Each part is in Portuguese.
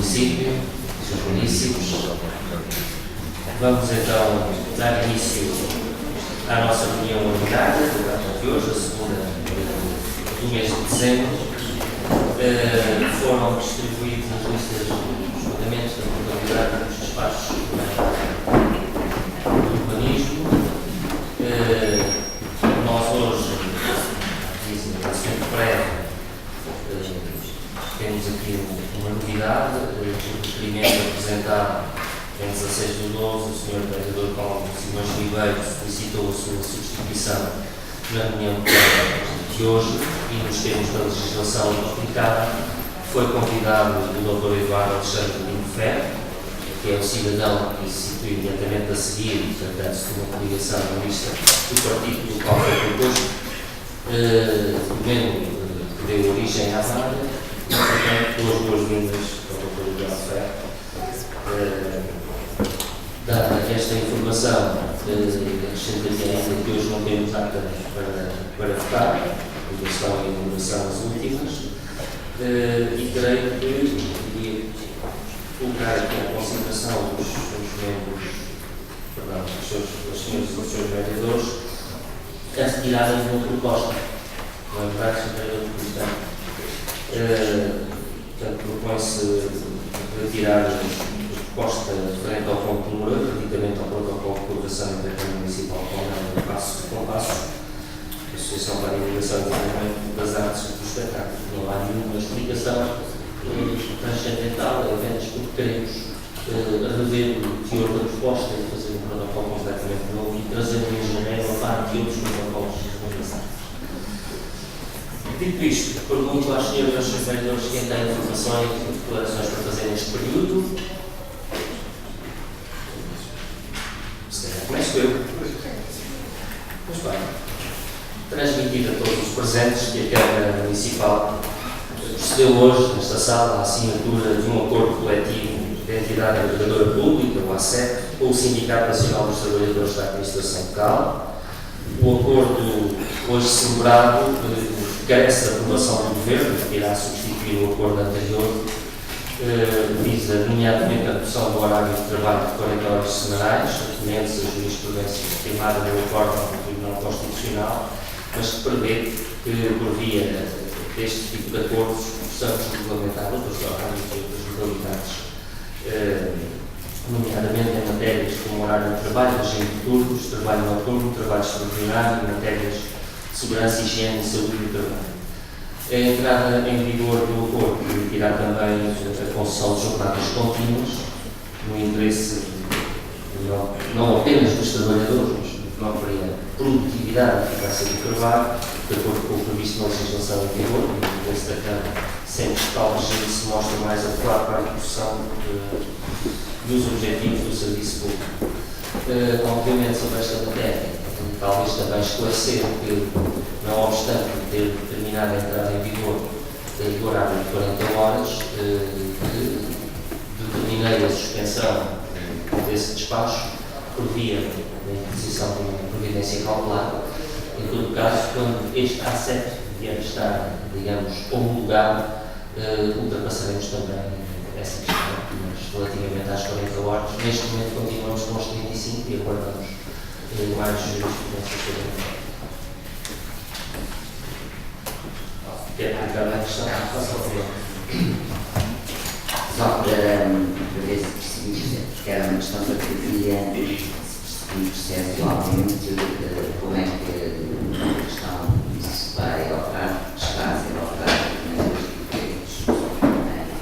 município, seus municípios. Vamos então dar início à nossa reunião ordinária, de hoje, a segunda do mês de dezembro. Foram distribuídos as listas dos pagamentos da contabilidade dos despachos do urbanismo. Nós hoje, dizem na seguinte prévia, temos aqui uma novidade, o requerimento apresentado em 16 de 12, o Sr. Vereador Paulo Simões Ribeiro solicitou a sua substituição na reunião de hoje e nos termos da legislação aplicada foi convidado o Dr. Eduardo Alexandre Lino Ferro, que é o cidadão que se situou imediatamente a seguir, portanto, de uma coligação na lista do partido do qual foi proposto, documento que deu origem à vaga, e, portanto, duas boas-vindas ao Dr. Eduardo Ferro. Dada esta informação, acrescentaria ainda que hoje não temos atas para votar, ainda estão em elaboração as últimas, e creio que iria colocar aqui à consideração dos membros, perdão, dos senhores e dos seus vereadores, a retirada de uma proposta. Não é verdade, Sr. Vereador Comissário? Portanto, propõe-se retirar proposta referente ao ponto número 8, relativamente ao protocolo de colaboração entre a Câmara Municipal com a Passo de Compasso, Associação para a Divulgação e Desenvolvimento das Artes e do Espetáculo. Não há nenhuma explicação transcendental, apenas porque queremos rever o teor da proposta e fazer um protocolo completamente novo e trazer um engenheiro a par de outros protocolos de passados. Dito isto, pergunto às senhoras e aos seus vereadores quem tem informações e declarações para fazer neste período. Começo eu. Muito bem. Transmitir a todos os presentes que a Câmara Municipal procedeu hoje, nesta sala, à assinatura de um acordo coletivo da entidade agregadora pública, o ACEP, com o Sindicato Nacional dos Trabalhadores da Administração Local. O acordo hoje celebrado carece da aprovação do Governo, que irá substituir o acordo anterior, visa, nomeadamente, a redução do horário de trabalho de 40 horas semanais, atendendo-se a jurisprudência firmada no acordo do Tribunal Constitucional, mas que prevê que, por via deste tipo de acordos, possamos regulamentar outros horários e outras modalidades, nomeadamente em matérias como horário de trabalho, regime de turnos, trabalho noturno, trabalho extraordinário e matérias de segurança, higiene e saúde do trabalho. A entrada em vigor do acordo permitirá também a concessão de jornadas contínuas, no interesse não apenas dos trabalhadores, mas da própria produtividade e eficácia do trabalho, de acordo com o previsto na legislação em vigor, e no interesse da Câmara, sempre que tal regime se mostra mais adequado para a execução dos objetivos do serviço público. Obviamente, sobre esta matéria, talvez também esclarecer que, não obstante ter determinado a entrada em vigor do horário de 40 horas, determinei a suspensão desse despacho por via da imposição de uma providência cautelar. Em todo caso, quando este ACEP vier a estar, digamos, homologado, ultrapassaremos também essa questão, mas relativamente às 40 horas, neste momento continuamos com os 35 e aguardamos mais jurisprudência sobre quer aplicar na questão? Faça o favor. Só para ver se percebi, porque era uma questão que eu queria perceber processualmente como é que a questão se vai alterar, está a ser alterada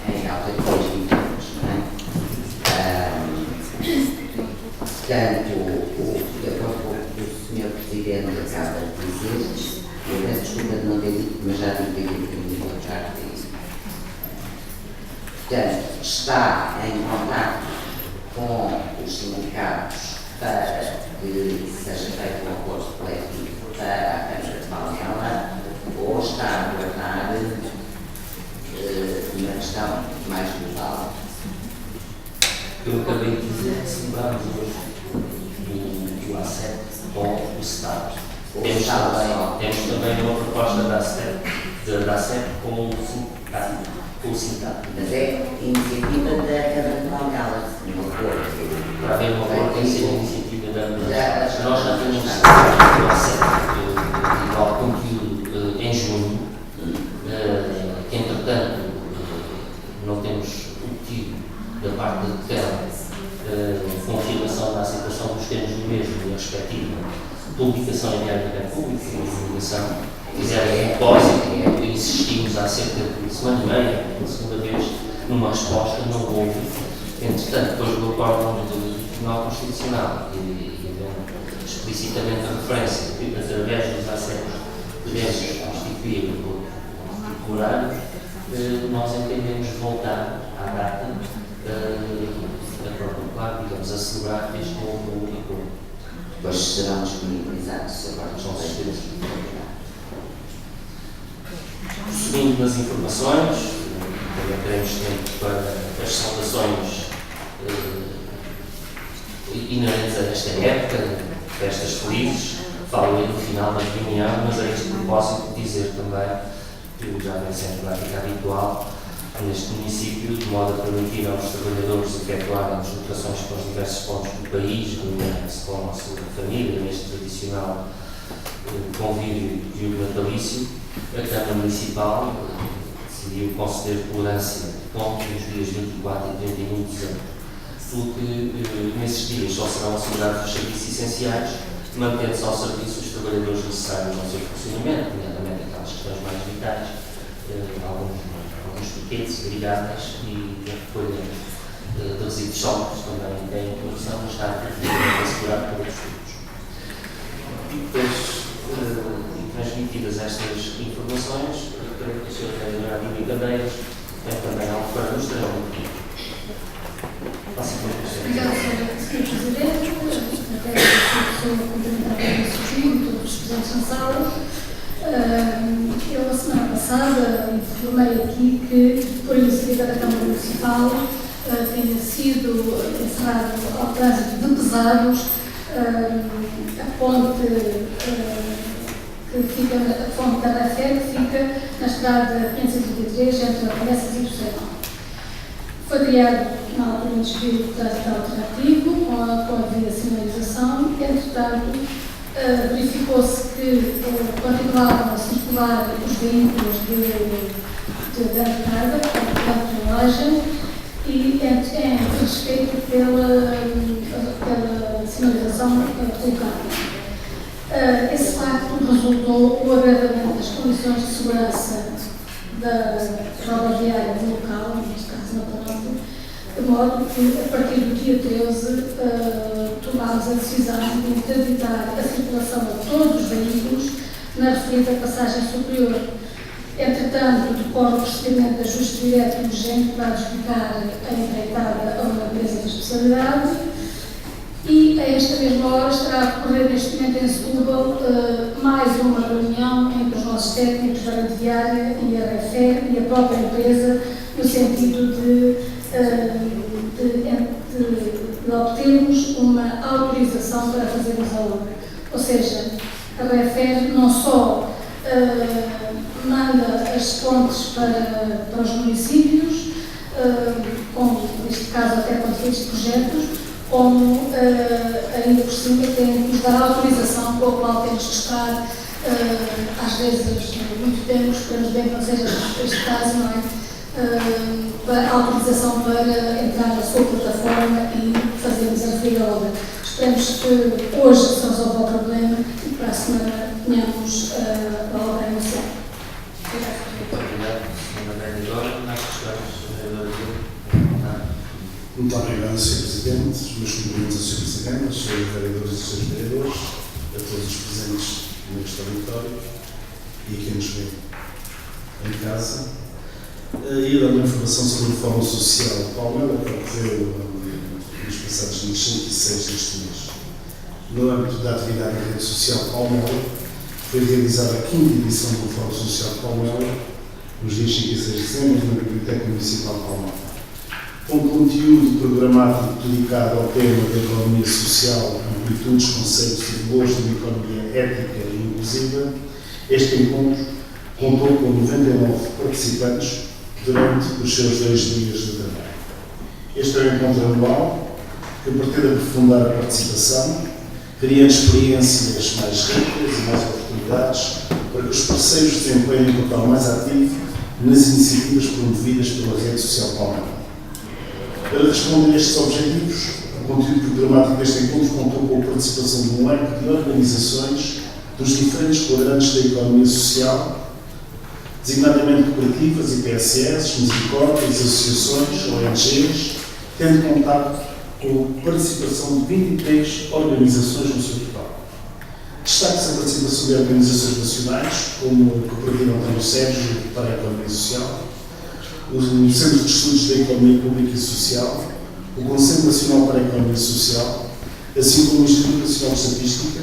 em alta de 2 minutos, não é? Portanto, de acordo com o que o Sr. Presidente acaba de dizer, eu peço desculpa de não ter dito, mas já digo que me vou deixar de dizer. Portanto, está em contato com os sindicatos para que seja feito um acordo coletivo para a Câmara de Palmela, ou está a aguardar uma questão mais global? Eu acabei de dizer que celebramos hoje o ACEP com o Estado. Temos também uma proposta da ACEP com o sindicato. com o sindicato. Mas é iniciativa da Câmara de Malgala, no acordo. Para haver uma boa tem sido a iniciativa da nós já temos igual conteúdo em junho, que entretanto não temos obtido da parte de cada confirmação da aceitação dos termos do mesmo e a respectiva publicação em Diário da República e divulgação. Fizeram um depósito e insistimos há cerca de semana e meia, pela segunda vez, numa resposta, não houve. Entretanto, depois do acordo do Tribunal Constitucional e explicitamente a referência que, através dos acessos, podemos constituir o horário, nós entendemos voltar à data digamos, a celebrar este novo acordo. Depois serão disponibilizados agora São certezas. Seguindo nas informações, também teremos tempo para as saudações inerentes a esta época, festas felizes. Falo aí no final da reunião, mas a este propósito dizer também que já vem sendo prática habitual neste município, de modo a permitir aos trabalhadores efetuarem deslocações para os diversos pontos do país, reunirem-se com a sua família, neste tradicional convívio de um natalício. A Câmara Municipal decidiu conceder tolerância de pontos nos dias 24 e 31 de dezembro, pelo que nesses dias só serão assegurados os serviços essenciais, mantendo-se ao serviço os trabalhadores necessários ao seu funcionamento, nomeadamente aquelas questões mais vitais, alguns piquetes, brigadas e a recolha de resíduos sólidos também tem inclusão, mas está assegurado por outros grupos. E depois, transmitidas estas informações, creio que o Sr. Vereador Adílio Cadeiras tem também algo para nos transmitir. Obrigada, Sr. Presidente. Até a pessoa complementar o sujeito, todos os presentes na sala. Eu, a semana passada, informei aqui que, por iniciativa da Câmara Municipal, tenha sido encerrado ao trânsito de pesados a ponte a fonte da Rafé, que fica na estrada 523, entre Alcoenças e Bucema. Foi criado, na altura, um desvio de trânsito alternativo, com a devida sinalização. Entretanto, verificou-se que continuavam a circular os veículos de grande carga, de tonelagem, e em respeito pela sinalização colocada. Esse facto resultou o agravamento das condições de segurança da rodoviária do local, neste caso na Toronto, de modo que, a partir do dia 13, tomámos a decisão de interditar a circulação de todos os veículos na referida passagem superior. Entretanto, decorre o procedimento de ajuste direto e urgente para adjudicar a empreitada a uma empresa de especialidade. E, a esta mesma hora, estará a decorrer neste momento em Setúbal mais uma reunião entre os nossos técnicos da rodoviária e a REFER e a própria empresa, no sentido de obtermos uma autorização para fazermos a obra. Ou seja, a REFER não só manda as pontes para os municípios, como, neste caso, até quando fez projetos, como ainda por cima tem que nos dar autorização com a qual temos que estar, às vezes, muito tempo, esperamos bem que não seja este caso, não é? Autorização para entrar na sua plataforma e fazermos a referida obra. Esperamos que hoje se resolva o problema e para a semana tenhamos a obra iniciada. Muito obrigado, Sr. Vereador. Mais questões, Vereador Adílio? Muito obrigado, Sr. Presidente. Os meus cumprimentos ao Sr. Presidente, aos Srs. Vereadores e Srs. Vereadores, a todos os presentes neste auditório e a quem nos vê em casa. Ia dar uma informação sobre o Fórum Social de Palmela, que ocorreu nos passados dias 5 e 6 deste mês. No âmbito da atividade da Rede Social de Palmela, foi realizada a 5ª edição do Fórum Social de Palmela, nos dias 5 e 6 de dezembro, na Biblioteca Municipal de Palmela. Com conteúdo programático dedicado ao tema da economia social, amplitudes, conceitos e valores de uma economia ética e inclusiva, este encontro contou com 99 participantes, durante os seus 2 dias de trabalho. Este é um encontro anual que pretende aprofundar a participação, criando experiências mais ricas e mais oportunidades para que os parceiros desempenhem um papel mais ativo nas iniciativas promovidas pela rede social Palmela. Para responder a estes objetivos, o conteúdo programático deste encontro contou com a participação de um leque de organizações dos diferentes quadrantes da economia social, designadamente cooperativas, IPSS, misericórdias, associações, ONGs, tendo contato com a participação de 23 organizações no seu total. Destaque-se a participação de organizações nacionais, como a Cooperativa António Sérgio para a Economia Social, o Centro de Estudos da Economia Pública e Social, o Conselho Nacional para a Economia Social, assim como o Instituto Nacional de Estatística,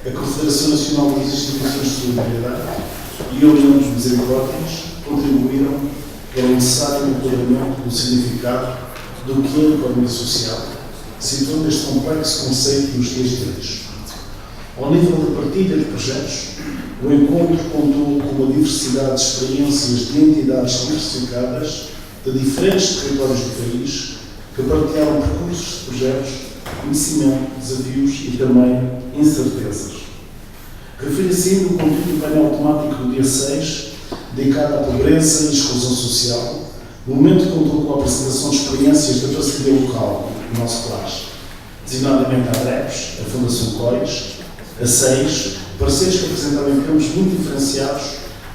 a Confederação Nacional das Instituições de Solidariedade e a União dos Misericórdias contribuíram para o necessário enquadramento do significado do que é a economia social, situando este complexo conceito nos dias de hoje. Ao nível da partilha de projetos, o encontro contou com uma diversidade de experiências de entidades diversificadas de diferentes territórios do país que partilharam percursos de projetos, conhecimento, desafios e também incertezas. Refere-se ainda o conteúdo do painel temático do dia 6, dedicado à pobreza e exclusão social. No momento contou com a apresentação de experiências da parceria local no nosso CLAS, designadamente a ADREPS, a Fundação COIS, a SEIS, parceiros que apresentaram em campos muito diferenciados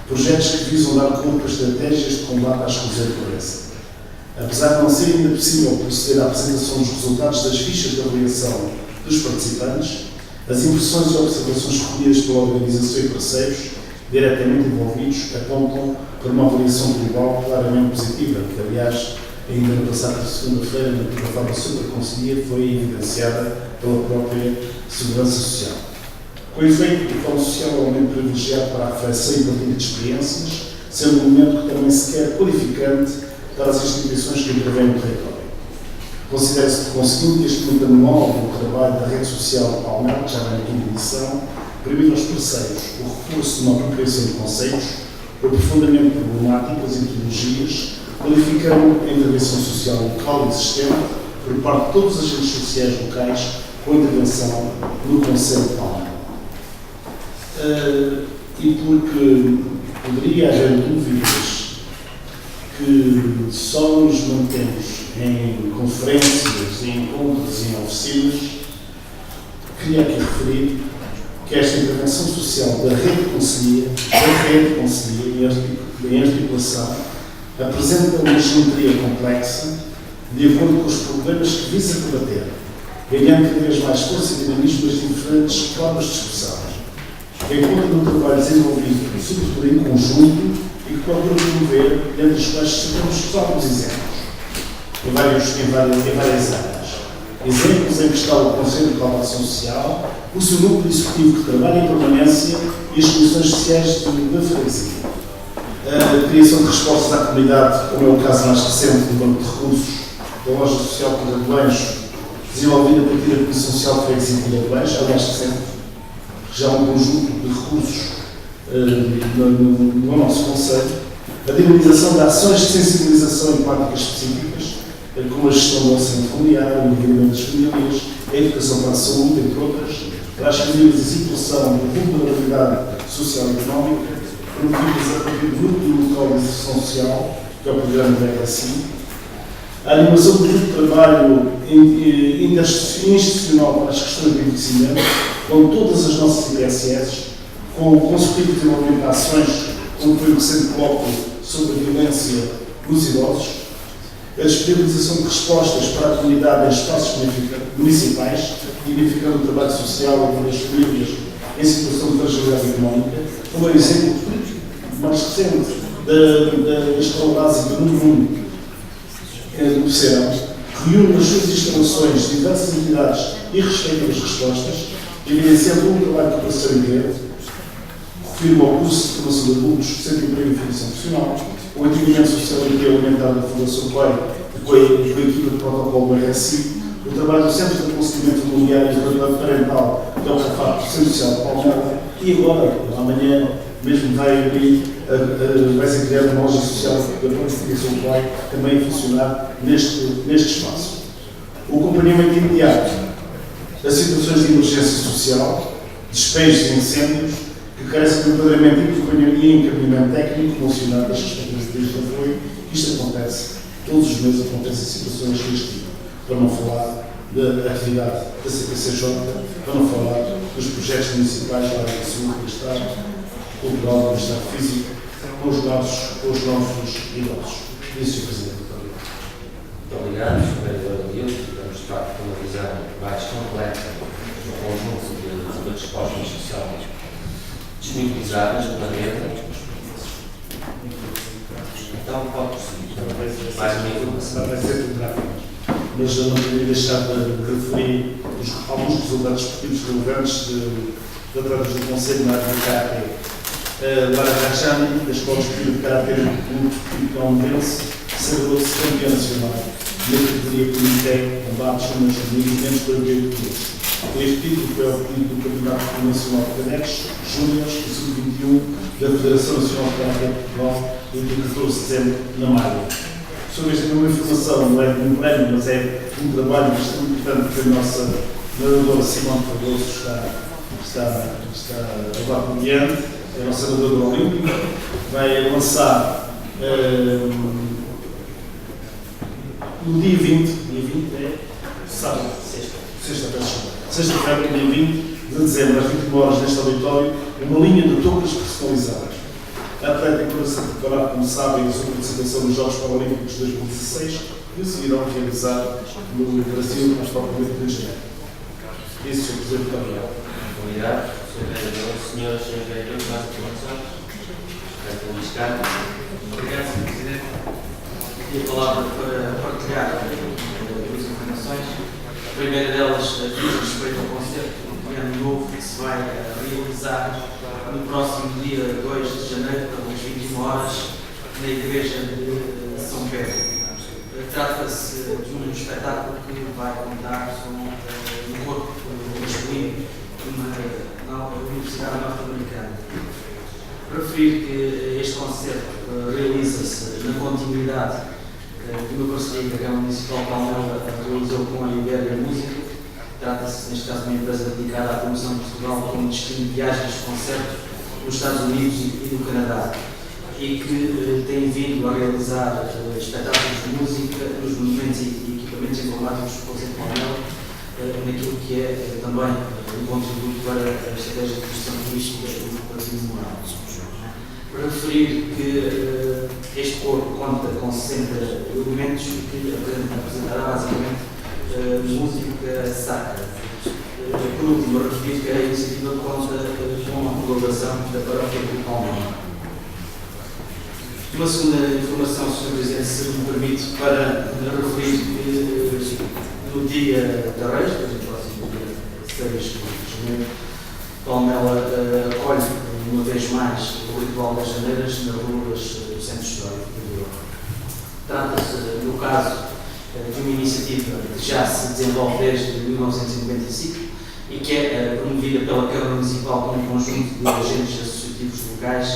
projetos que visam dar corpo a estratégias de combate à exclusão e pobreza. Apesar de não ser ainda possível proceder à apresentação dos resultados das fichas de avaliação dos participantes, as impressões e observações recolhidas pela organização e parceiros diretamente envolvidos apontam para uma avaliação global claramente positiva, que, aliás, ainda na passada segunda-feira, na plataforma Super Conselhia, foi evidenciada pela própria Segurança Social. Com efeito, o Fórum Social é um momento privilegiado para a reflexão e partilha de experiências, sendo um momento que também se quer qualificante para as instituições que intervêm no território. Considera-se, por conseguinte, este momento anual do trabalho da rede social Palmela, que já vai na quinta edição, permite aos parceiros o reforço de uma apropriação de conceitos, o aprofundamento de problemáticas e metodologias, qualificando a intervenção social local e existente por parte de todos os agentes sociais locais com intervenção no Conselho de Palmela. E porque poderia haver dúvidas que só nos mantemos em conferências, em encontros e em oficinas, queria aqui referir que esta intervenção social da rede Conselhia, em articulação, apresenta uma geometria complexa de acordo com os problemas que visa combater, ganhando cada vez mais força e dinamismo das diferentes formas de expressão. Encontra no trabalho desenvolvido, sobretudo em conjunto, e que procura promover, entre os quais citamos só alguns exemplos, em várias áreas. Exemplos em que está o Conselho de Colaboração Social, o seu núcleo executivo que trabalha em permanência e as comissões sociais da freguesia. A criação de respostas à comunidade, como é o caso mais recente do Banco de Recursos da Loja Social Pedra de Lancho, desenvolvida a partir da Comissão Social de Freguesia de Pedra de Lancho, aliás, recente, já um conjunto de recursos no nosso Conselho, a dinamização de ações de sensibilização em práticas específicas, como a gestão do orçamento familiar, o envolvimento das famílias, a educação para a saúde, entre outras, para as famílias a situação de vulnerabilidade social e económica, promovidas a partir do Núcleo Local de Inserção Social, que é o programa da ECACI, a animação do grupo de trabalho interinstitucional para as questões de envelhecimento, com todas as nossas IPSS, com o consequente desenvolvimento de ações, como foi o recente colóquio sobre a violência nos idosos, a disponibilização de respostas para a comunidade em espaços municipais, dignificando o trabalho social e das famílias em situação de fragilidade económica, como é exemplo mais recente da Escola Básica número 1 do Serão, reúne nas suas instalações diversas entidades e respectivas respostas, evidenciando um trabalho de cooperação em rede, refiro ao curso de formação de adultos, Centro de Emprego e Formação Profissional, o atendimento social e alimentar da Fundação COI, com a equipa de protocolo do RSI, o trabalho do Centro de Aconselhamento Familiar e Parental, que é o CAFAP, Centro Social de Palmela, e agora, amanhã, mesmo vai ser criada uma loja social da planificação que vai também funcionar neste espaço. O acompanhamento imediato das situações de emergência social, despejos e incêndios, que carecem de enquadramento e encaminhamento técnico relacionado das respectivas medidas de apoio. Isto acontece, todos os meses acontecem situações deste tipo, para não falar da atividade da CPCJ, para não falar dos projetos municipais da área de saúde do Estado, cultural do Estado físico, com os nossos idosos. Isso, Sr. Presidente. Muito obrigado, Sr. Vereador Adilson. Vamos, de facto, com uma visão mais completa do conjunto de respostas que são disponibilizadas pela rede. Então, pode prosseguir. Mais uma informação. Vai ser tudo rápido. Mas eu não queria deixar de referir alguns resultados esportivos relevantes da trata do Conselho na área do Karate. Lara Rachani, da Escola Esportiva de Karate do Calmense, sagrou-se campeã nacional na categoria Comitê Combates com os movimentos para 48 quilos. Este título foi obtido do Campeonato Nacional de Canecos, Júniores e Sub-21 da Federação Nacional de Karate de Portugal, em 14 de setembro, na Malha. Sobre esta mesma informação, não é de um prémio, mas é um trabalho bastante importante que a nossa nadadora Simone Cardoso está a levar por diante, é a nossa nadadora olímpica, vai lançar no dia 20 é sábado, sexta-feira, dia 20 de dezembro, às 21 horas, neste auditório, uma linha de toucas personalizadas. A atleta que se preparar, como sabem, a sua participação nos Jogos Paralímpicos de 2016, que se irão realizar no Brasil, mas propriamente no Rio de Janeiro. Isso, Sr. Presidente, muito obrigado. Obrigado, Sr. Vereador. Senhoras e Srs. Vereadores, mais informações? Luís Carlos. Obrigado, Sr. Presidente. Aqui a palavra para partilhar duas informações. A primeira delas diz respeito ao concerto de ano novo que se vai realizar no próximo dia 2 de janeiro, pelas 21 horas, na Igreja de São Pedro. Trata-se de um espetáculo que vai contar com um corpo masculino na Universidade Norte-Americana. Referir que este concerto realiza-se na continuidade de uma parceria que a Câmara Municipal de Palmela realizou com a Ibéria Música. Trata-se, neste caso, de uma empresa dedicada à promoção de Portugal com destino de viagens de concertos nos Estados Unidos e no Canadá, e que tem vindo a realizar espetáculos de música nos monumentos e equipamentos emblemáticos do Conselho de Palmela, naquilo que é também um contributo para a estratégia de gestão turística do patrimônio moral. Para referir que este corpo conta com 60 elementos que apresentará basicamente música sacra. Por último, referir que a iniciativa conta com a colaboração da Paróquia do Palmela. Uma segunda informação, Sr. Presidente, se me permite, para referir que no dia da Reis, no próximo dia 6 de janeiro, Palmela acolhe uma vez mais o ritual das janeiras nas ruas do Centro Histórico de Vila. Trata-se, no caso, de uma iniciativa que já se desenvolve desde 1995 e que é promovida pela Câmara Municipal com um conjunto de agentes associativos locais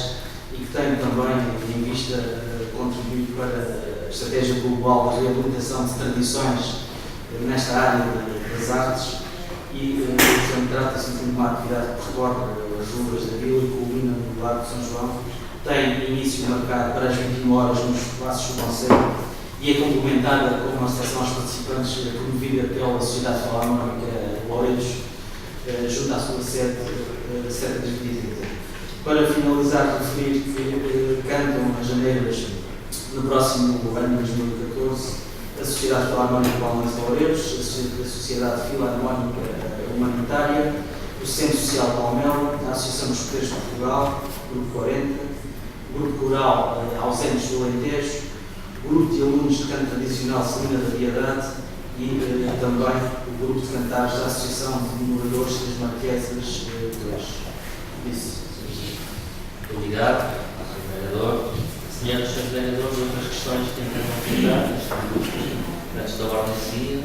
e que tem também em vista contribuir para a estratégia global de reabilitação de tradições nesta área das artes e trata-se de uma atividade que percorre as ruas da vila e culmina no Largo de São João. Tem início marcado para as 21 horas nos espaços do Conselho e é complementada com uma recepção aos participantes promovida pela Sociedade Filarmónica Loureiros, junto à sua sede, cerca das 20h30. Para finalizar, referir que cantam as janeiras no próximo ano de 2014 a Sociedade Filarmónica Palmeiras Loureiros, a Sociedade Filarmónica Humanitária, o Centro Social Palmela, a Associação dos Escuteiros de Portugal, Grupo 40, o Grupo Coral Ausentes do Alentejo, o Grupo de Alunos de Canto Tradicional Celina da Piedade e também o Grupo de Cantares da Associação de Moradores das Marquesas 2. Isso. Obrigado, Sr. Vereador. Senhoras e Srs. Vereadores, outras questões que têm que ser antes da ordem de dia.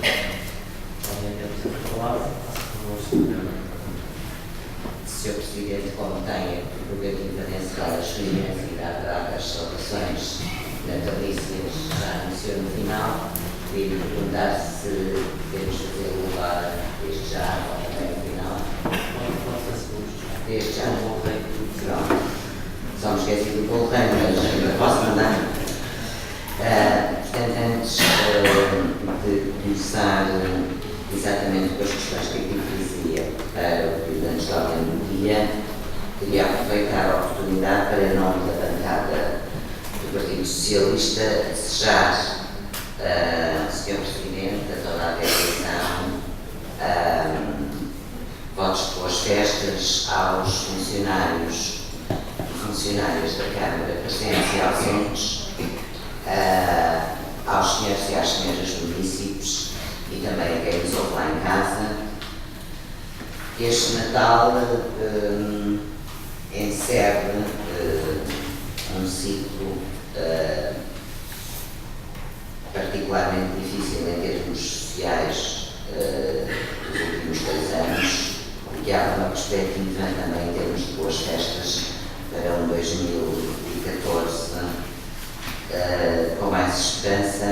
Alguém quer dizer a palavra? Sr. Vereador. Sr. Presidente, como tem a prerrogativa de encerrar a experiência e dar data às saudações natalícias, já anunciou no final, queria perguntar se podemos fazê-lo agora, desde já, ou também no final. Desde já, pronto. Só me esqueci do bolo rei, mas ainda posso mandar. Portanto, antes de começar exatamente com as questões que aqui dizia para o Presidente da Ordem do Dia, queria aproveitar a oportunidade para, em nome da bancada do Partido Socialista, desejar, Sr. Presidente, a toda a delegação, votos de boas festas aos funcionários e funcionárias da Câmara presentes e ausentes, aos senhores e às senhoras municípios e também a quem nos ouve lá em casa. Este Natal encerra um ciclo particularmente difícil em termos sociais dos últimos 2 anos, e há uma perspectiva também em termos de boas festas para um 2014 com mais esperança,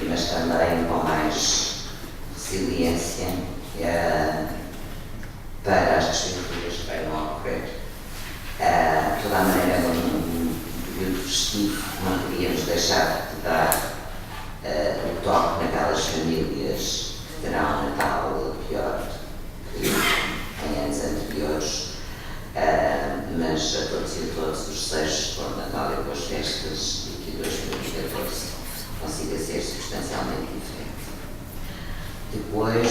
mas também com mais resiliência para as desventuras que venham a ocorrer. De toda a maneira, num período festivo, não podíamos deixar de dar o toque naquelas famílias que terão um Natal pior que em anos anteriores, mas a todos e a todos os desejos de bom Natal e boas festas e que 2014 consiga ser substancialmente diferente. Depois,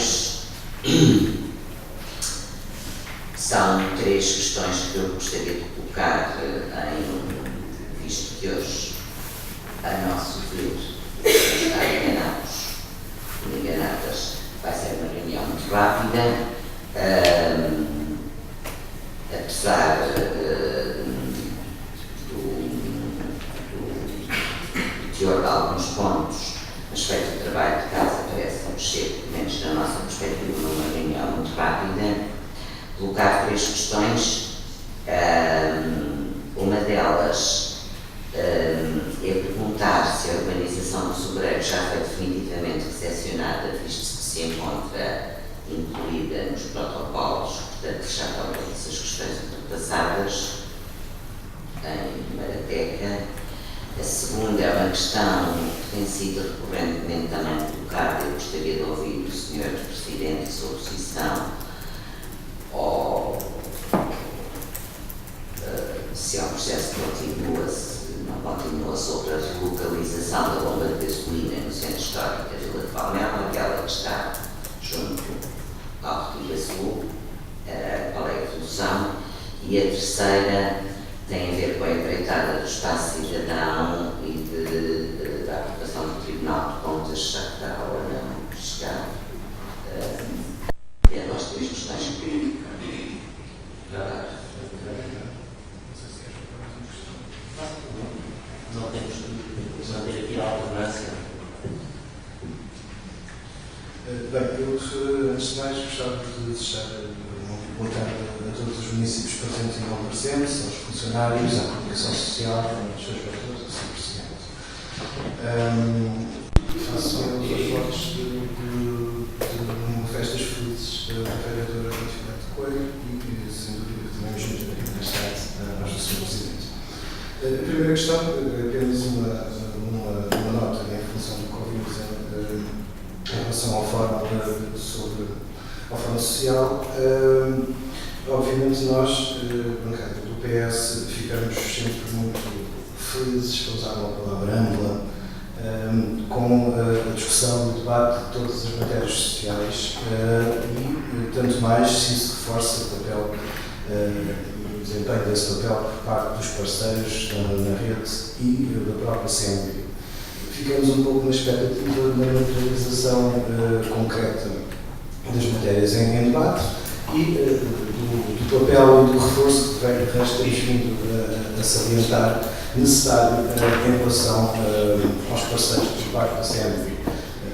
são 3 questões que eu gostaria de colocar, visto que hoje, a nosso ver, está enganadas, vai ser uma reunião muito rápida, apesar do teor de alguns pontos, mas feito o trabalho de casa, parece-nos ser, pelo menos na nossa perspectiva, uma reunião muito rápida. Colocar 3 questões. Uma delas é perguntar se a urbanização do Sobreiro já foi definitivamente recepcionada, visto que se encontra incluída nos protocolos, portanto já estão essas questões ultrapassadas em Marateca. A segunda é uma questão que tem sido recorrentemente também colocada. Eu gostaria de ouvir do Sr. Presidente a sua posição, ou se é um processo que continua, se não continua, sobre a relocalização da bomba de gasolina no centro histórico da Vila de Palmela, aquela que está junto ao Retiro Sul, qual é a solução. E a terceira tem a ver com a empreitada do espaço cidadão e da aplicação do Tribunal de Contas, já que está ou não chegar. E nós 3 questões que não temos que manter aqui a alternância. Bem, eu antes de mais gostava de deixar boa tarde a todos os municípios presentes e não presentes, aos funcionários, à comunicação social, aos seus vereadores, ao Sr. Presidente. Faço os votos de festas felizes da vereadora Filipe Coelho e, sem dúvida, que também ajuda mais tarde ao Sr. Presidente. A primeira questão, apenas uma nota em função do Covid em relação ao fórum sobre a fórum social. Obviamente nós, bancada do PS, ficamos sempre muito felizes, para usar uma palavra ampla, com a discussão e o debate de todas as matérias sociais e tanto mais se isso reforça o papel o desempenho desse papel por parte dos parceiros na rede e da própria CMB. Ficamos um pouco na expectativa da materialização concreta das matérias em debate e do papel e do reforço que temos vindo a salientar necessário em relação aos parceiros por parte da CMB.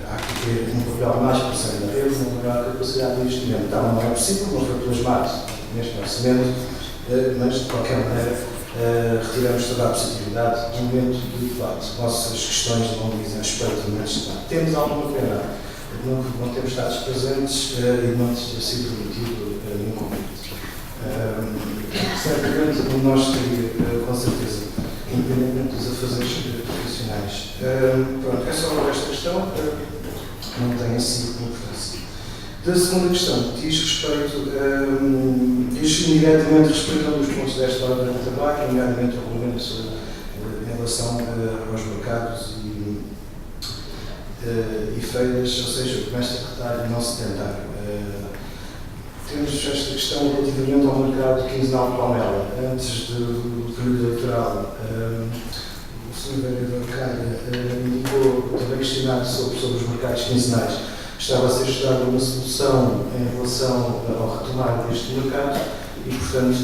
Há aqui ter um papel mais presente na rede, uma maior capacidade de investimento. Tal não é possível, mas foi plasmado neste orçamento, mas de qualquer maneira retiramos toda a positividade do momento de debate. Nossas questões não dizem respeito ao debate. Temos alguma pena de não termos estado presentes e não ter sido remetido nenhum convite. Certamente nós teria, com certeza, independentemente dos afazeres profissionais. Pronto, é só esta questão, não tem assim importância. Da segunda questão, diz respeito, diz imediatamente respeito a um dos pontos desta ordem de trabalho, nomeadamente ao regulamento em relação aos mercados e feiras, ou seja, o comércio secretário não sedentário. Temos esta questão relativamente ao mercado quinzenal de Palmela. Antes do período eleitoral, o Sr. Vereador Calha indicou, também questionado sobre os mercados quinzenais, estava a ser estudada uma solução em relação ao retomar deste mercado e, portanto,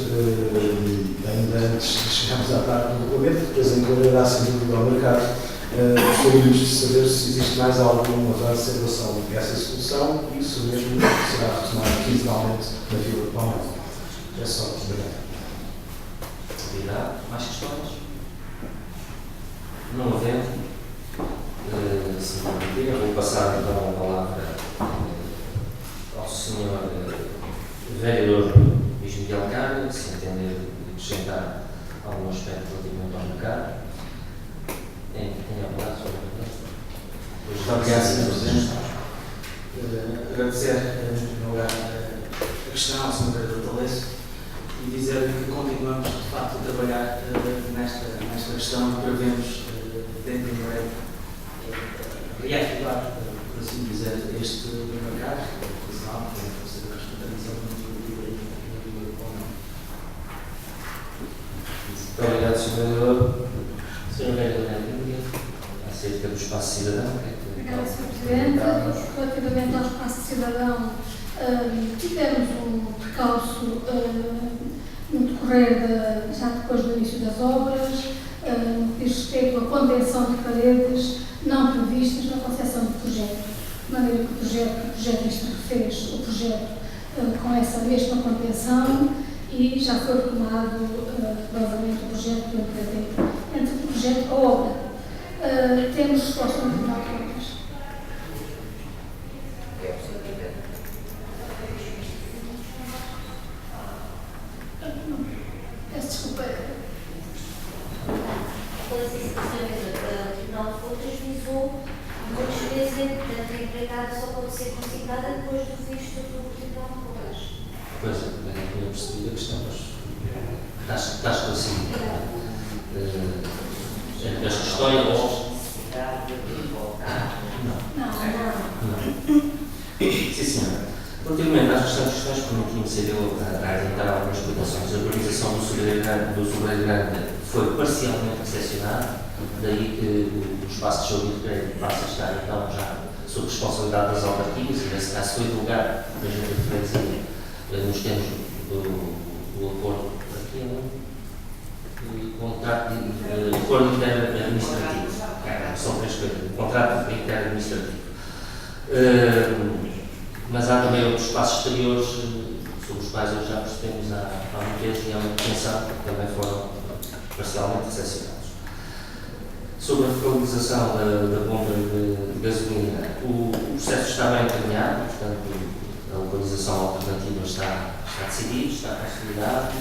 ainda antes de chegarmos à parte do regulamento, depois enquadrará sem dúvida ao mercado, gostaríamos de saber se existe mais algum avanço em relação a essa solução e isso mesmo será retomado quinzenalmente na Vila de Palmela. É só. Obrigado. Mais questões? Não havendo. Se não tiver, vou passar então a palavra ao Sr. Vereador Luís Miguel Calha, se entender acrescentar algum aspecto relativamente ao mercado. Tem a palavra, Sr. Muito obrigado, Sr. Presidente. Agradecer, em primeiro lugar, a questão ao Sr. Vereador Talesso e dizer que continuamos, de facto, a trabalhar nesta questão e prevemos, dentro em breve, reativar, por assim dizer, este mercado, profissional, que vai ser a responsabilização muito Muito obrigado, Sr. Vereador. Sr. Vereador, acerca do espaço cidadão. Obrigada, Sr. Presidente. Relativamente ao espaço cidadão, tivemos um percalço no decorrer já depois do início das obras, no que diz respeito à contenção de paredes não previstas na concepção do projeto. De maneira que o projetista fez o projeto com essa mesma contenção e já foi retomado novamente o projeto do empreendimento. Entre o projeto e a obra, temos resposta no Tribunal de Contas. Peço desculpa. Após isso, o Tribunal de Contas visou uma despesa da empregada só pode ser consignada depois do visto do Tribunal de Contas. Pois, eu não tinha percebido a questão, mas está esclarecido. As questões. Não. Sim, senhora. Relativamente às questões, permiti-me ser eu a adiantar algumas explicações. A urbanização do Sobreiro Grande foi parcialmente recepcionada, daí que o espaço de jogo e recreio passa a estar então já sob responsabilidade das autarquias e nesse caso foi divulgado da Junta de Freguesia nos termos do acordo aqui contrato de acordo interadministrativo. São três coisas. Contrato interadministrativo. Mas há também outros espaços exteriores sobre os quais hoje já percebemos há uma vez e há uma detenção que também foram parcialmente recepcionados. Sobre a localização da bomba de gasolina, o processo está bem encaminhado, portanto, a localização alternativa está decidida, está consolidada,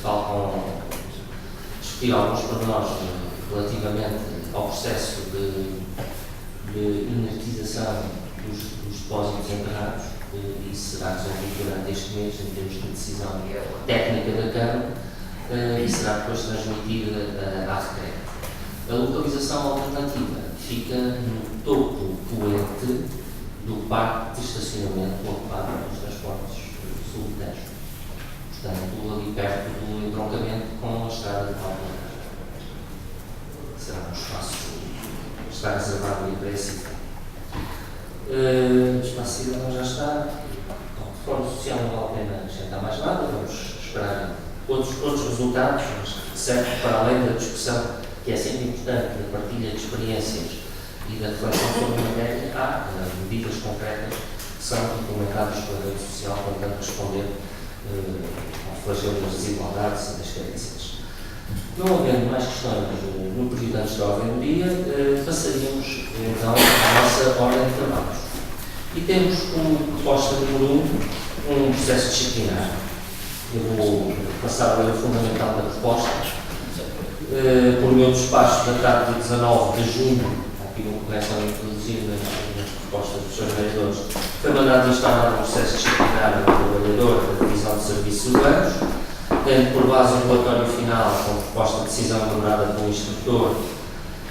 faltam discutir alguns pormenores relativamente ao processo de inertização dos depósitos enterrados, e isso será resolvido durante este mês em termos de decisão técnica da Câmara e será depois transmitida à Recreio. A localização alternativa fica no topo poente do parque de estacionamento ocupado pelos transportes sul de Tejo. Portanto, ali perto do entroncamento com a estrada de Palmeiras. Será um espaço que está reservado ali para esse efeito. O espaço cidadão já está. De forma social não vale a pena acrescentar mais nada, vamos esperar outros resultados, mas serve para além da discussão, que é sempre importante, da partilha de experiências e da reflexão sobre a matéria, há medidas concretas que são implementadas pela rede social, tentando responder ao flagelo das desigualdades e das carências. Não havendo mais questões no período antes da ordem do dia, passaríamos então à nossa ordem de trabalhos. E temos como proposta número 1 um processo disciplinar. Eu vou passar a ler o fundamental da proposta. Por meu despacho datado de 19 de junho, aqui uma correção introduzida nas propostas dos seus vereadores, foi mandado instaurar um processo disciplinar no trabalhador da Divisão de Serviços Urbanos, tendo por base o relatório final com proposta de decisão elaborada pelo instrutor,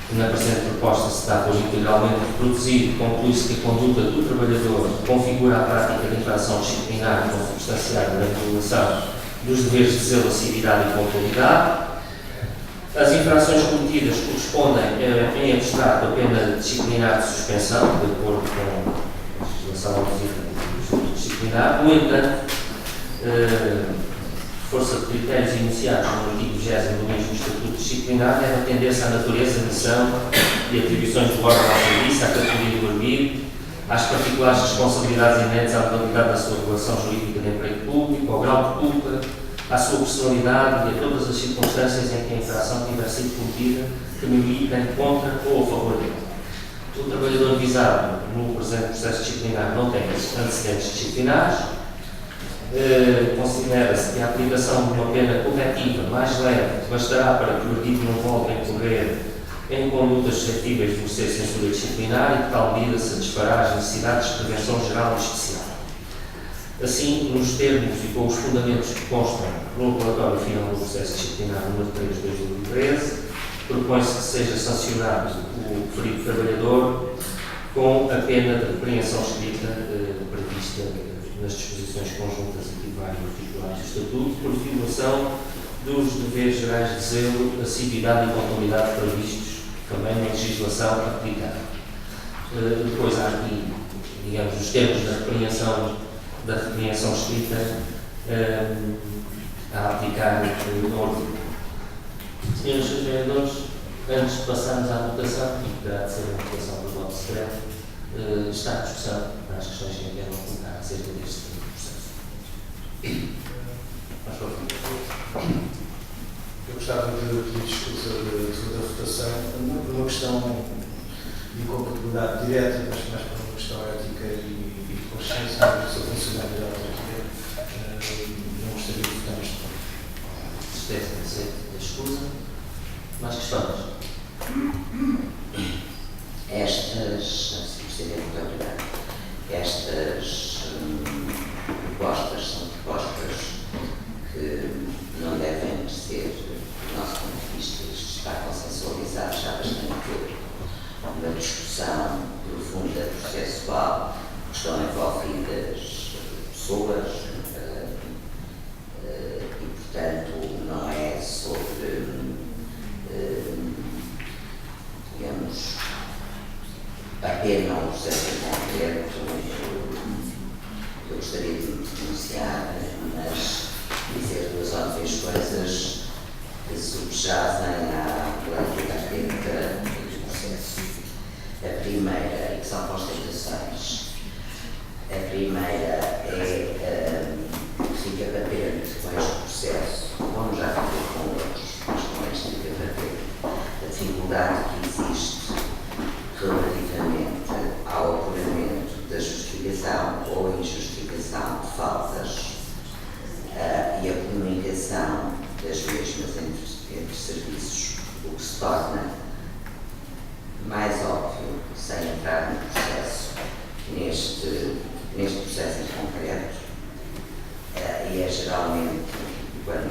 que na presente proposta se dá por integralmente reproduzido, conclui-se que a conduta do trabalhador configura a prática de infração disciplinar consubstanciada na regulação dos deveres de zelo, assiduidade e pontualidade. As infrações cometidas correspondem em abstrato a pena disciplinar de suspensão, de acordo com a legislação disciplinar. No entanto, força de critérios iniciados no artigo 20 do mesmo Estatuto Disciplinar, deve atender-se à natureza, missão e atribuições do órgão ao serviço, à categoria do arguido, às particulares responsabilidades inerentes à modalidade da sua regulação jurídica de emprego público, ao grau de culpa, à sua personalidade e a todas as circunstâncias em que a infração tiver sido cometida que militem contra ou a favor dele. O trabalhador visado no presente processo disciplinar não tem antecedentes disciplinares. Considera-se que a aplicação de uma pena corretiva mais leve bastará para que o artigo não volte a incorrer em condutas suscetíveis de merecer censura disciplinar e que tal medida satisfará as necessidades de prevenção geral e especial. Assim, nos termos e com os fundamentos que constam no relatório final do processo disciplinar número 3 de 2013, propõe-se que seja sancionado o referido trabalhador com a pena de repreensão escrita prevista nas disposições conjuntas articulárias e articulares do Estatuto por violação dos deveres gerais de zelo, assiduidade e pontualidade previstos também na legislação aplicada. Depois há aqui, digamos, os termos da repreensão escrita a aplicar no artigo. Senhores vereadores, antes de passarmos à votação, e terá de ser uma votação por voto secreto, está à discussão para as questões que querem colocar acerca deste processo. Mas, por favor. Eu gostava de pedir desculpa da votação, não por uma questão de incompatibilidade direta, mas mais por uma questão ética e de consciência, porque sou funcionário da autarquia, não gostaria de votar neste ponto. Certeza, aceito a escusa. Mais questões? Estas propostas são propostas que não devem ser, do nosso ponto de vista, estar consensualizadas já bastante tempo. Uma discussão profunda, processual, estão envolvidas pessoas e, portanto, não é sobre, digamos, apenas um processo concreto. Eu gostaria de denunciar, mas dizer duas ou três coisas que subjazem à política académica do processo. A primeira, e que são constatações, a primeira é que fica patente com este processo, como já ficou com outros, mas com este fica patente, a dificuldade que existe relativamente ao apuramento da justificação ou injustificação de faltas e a comunicação das mesmas entre serviços, o que se torna mais óbvio, sem entrar no processo, neste processo em concreto, e é geralmente, quando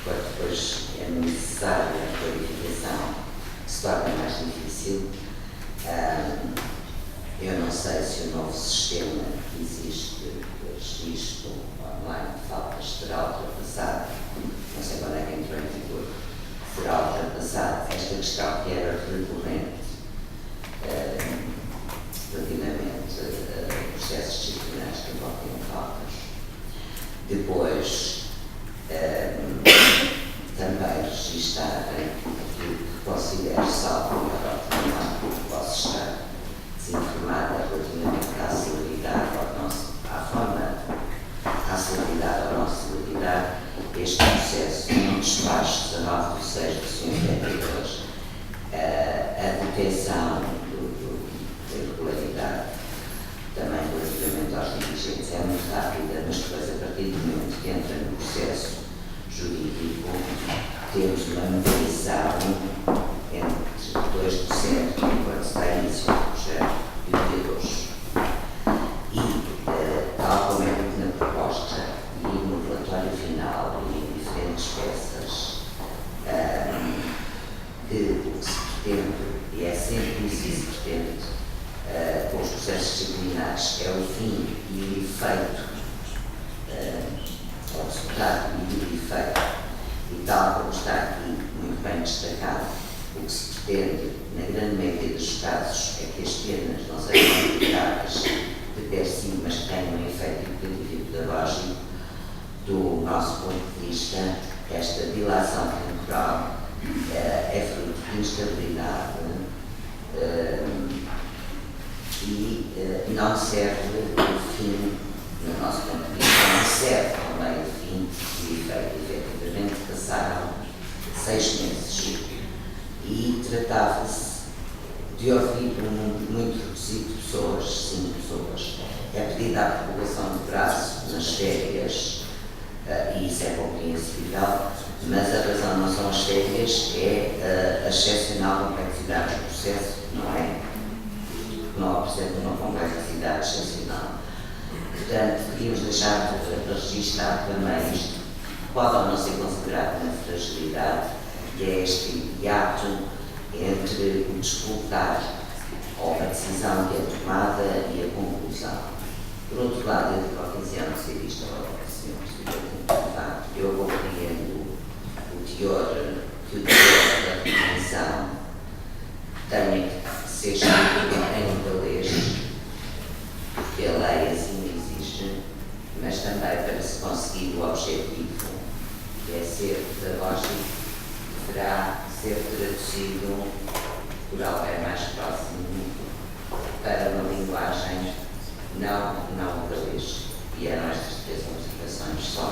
depois é necessária a clarificação, que se torna mais difícil. Eu não sei se o novo sistema que existe de registro online de faltas será ultrapassado, não sei quando é que entrou em vigor, será ultrapassado esta questão que era recorrente relativamente a processos disciplinares que envolviam faltas. Depois, também registarem aquilo que considero salvo melhor opinião, posso estar celeridade ou não celeridade, este processo não despacho 19 de 6 de 1982, a detecção da irregularidade também relativamente aos dirigentes é muito rápida, mas depois, a partir do momento que entra no processo jurídico, temos uma mediação entre 2 de 7, quando se dá início ao projeto, e o dia 2. E, tal como é dito na proposta e no relatório final e em diferentes peças, o que se pretende, e é sempre isso que se pretende, com os processos disciplinares, é o fim e o efeito, o resultado e o efeito, e tal como está aqui muito bem destacado, o que se pretende, na grande maioria dos casos, é que as penas não sejam aplicadas de per si, mas que tenham um efeito educativo e pedagógico. Do nosso ponto de vista, esta dilação temporal é fruto de instabilidade e não serve o fim, no nosso ponto de vista, não serve também o fim e efeito. Efetivamente passaram 6 meses e tratava-se de ouvir um número muito reduzido de pessoas, 5 pessoas. É pedida a prorrogação de prazo nas férias, e isso é compreensível, mas a razão não são as férias, é a excepcional complexidade do processo, não apresenta uma complexidade excepcional. Portanto, queríamos deixar de registrar também isto, pode ou não ser considerado uma fragilidade, que é este hiato entre o disputar ou a decisão que é tomada e a conclusão. Por outro lado, eu digo ao 15 anos ser isto ao Sr. Presidente, eu compreendo que o teor da definição tenha que ser escrito em inglês, porque a lei assim exige, mas também para se conseguir o objetivo, que é ser pedagógico, deverá ser traduzido por alguém mais próximo para uma linguagem não galês. E eram estas 3 observações só.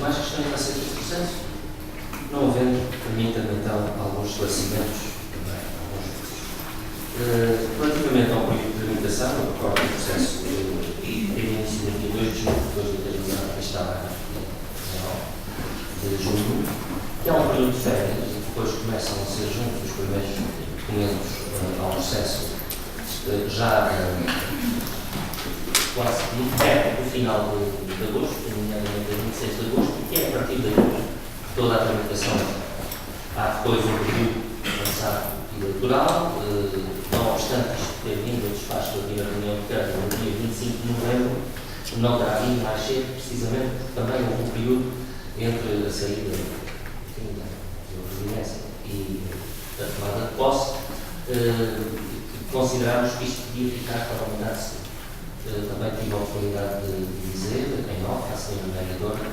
Mais questões para ser este processo? Não havendo, permita-me então alguns esclarecimentos. Relativamente ao período de tramitação, eu recordo que o processo teve início no dia 2 de junho, depois de determinação que estava de junho, que é um período de férias, e depois começam a ser juntos os primeiros documentos ao processo, já quase perto do final de agosto, nomeadamente 26 de agosto, que é a partir daí toda a tramitação. Há depois um período avançado eleitoral, não obstante isto ter vindo a despacho da primeira reunião de Câmara no dia 25 de novembro, não terá vindo mais cedo, precisamente porque também houve um período entre a saída da residência e a tomada de posse, consideramos que isto podia ficar para o mandato seguinte. Também tive a oportunidade de dizer, em off, à senhora vereadora,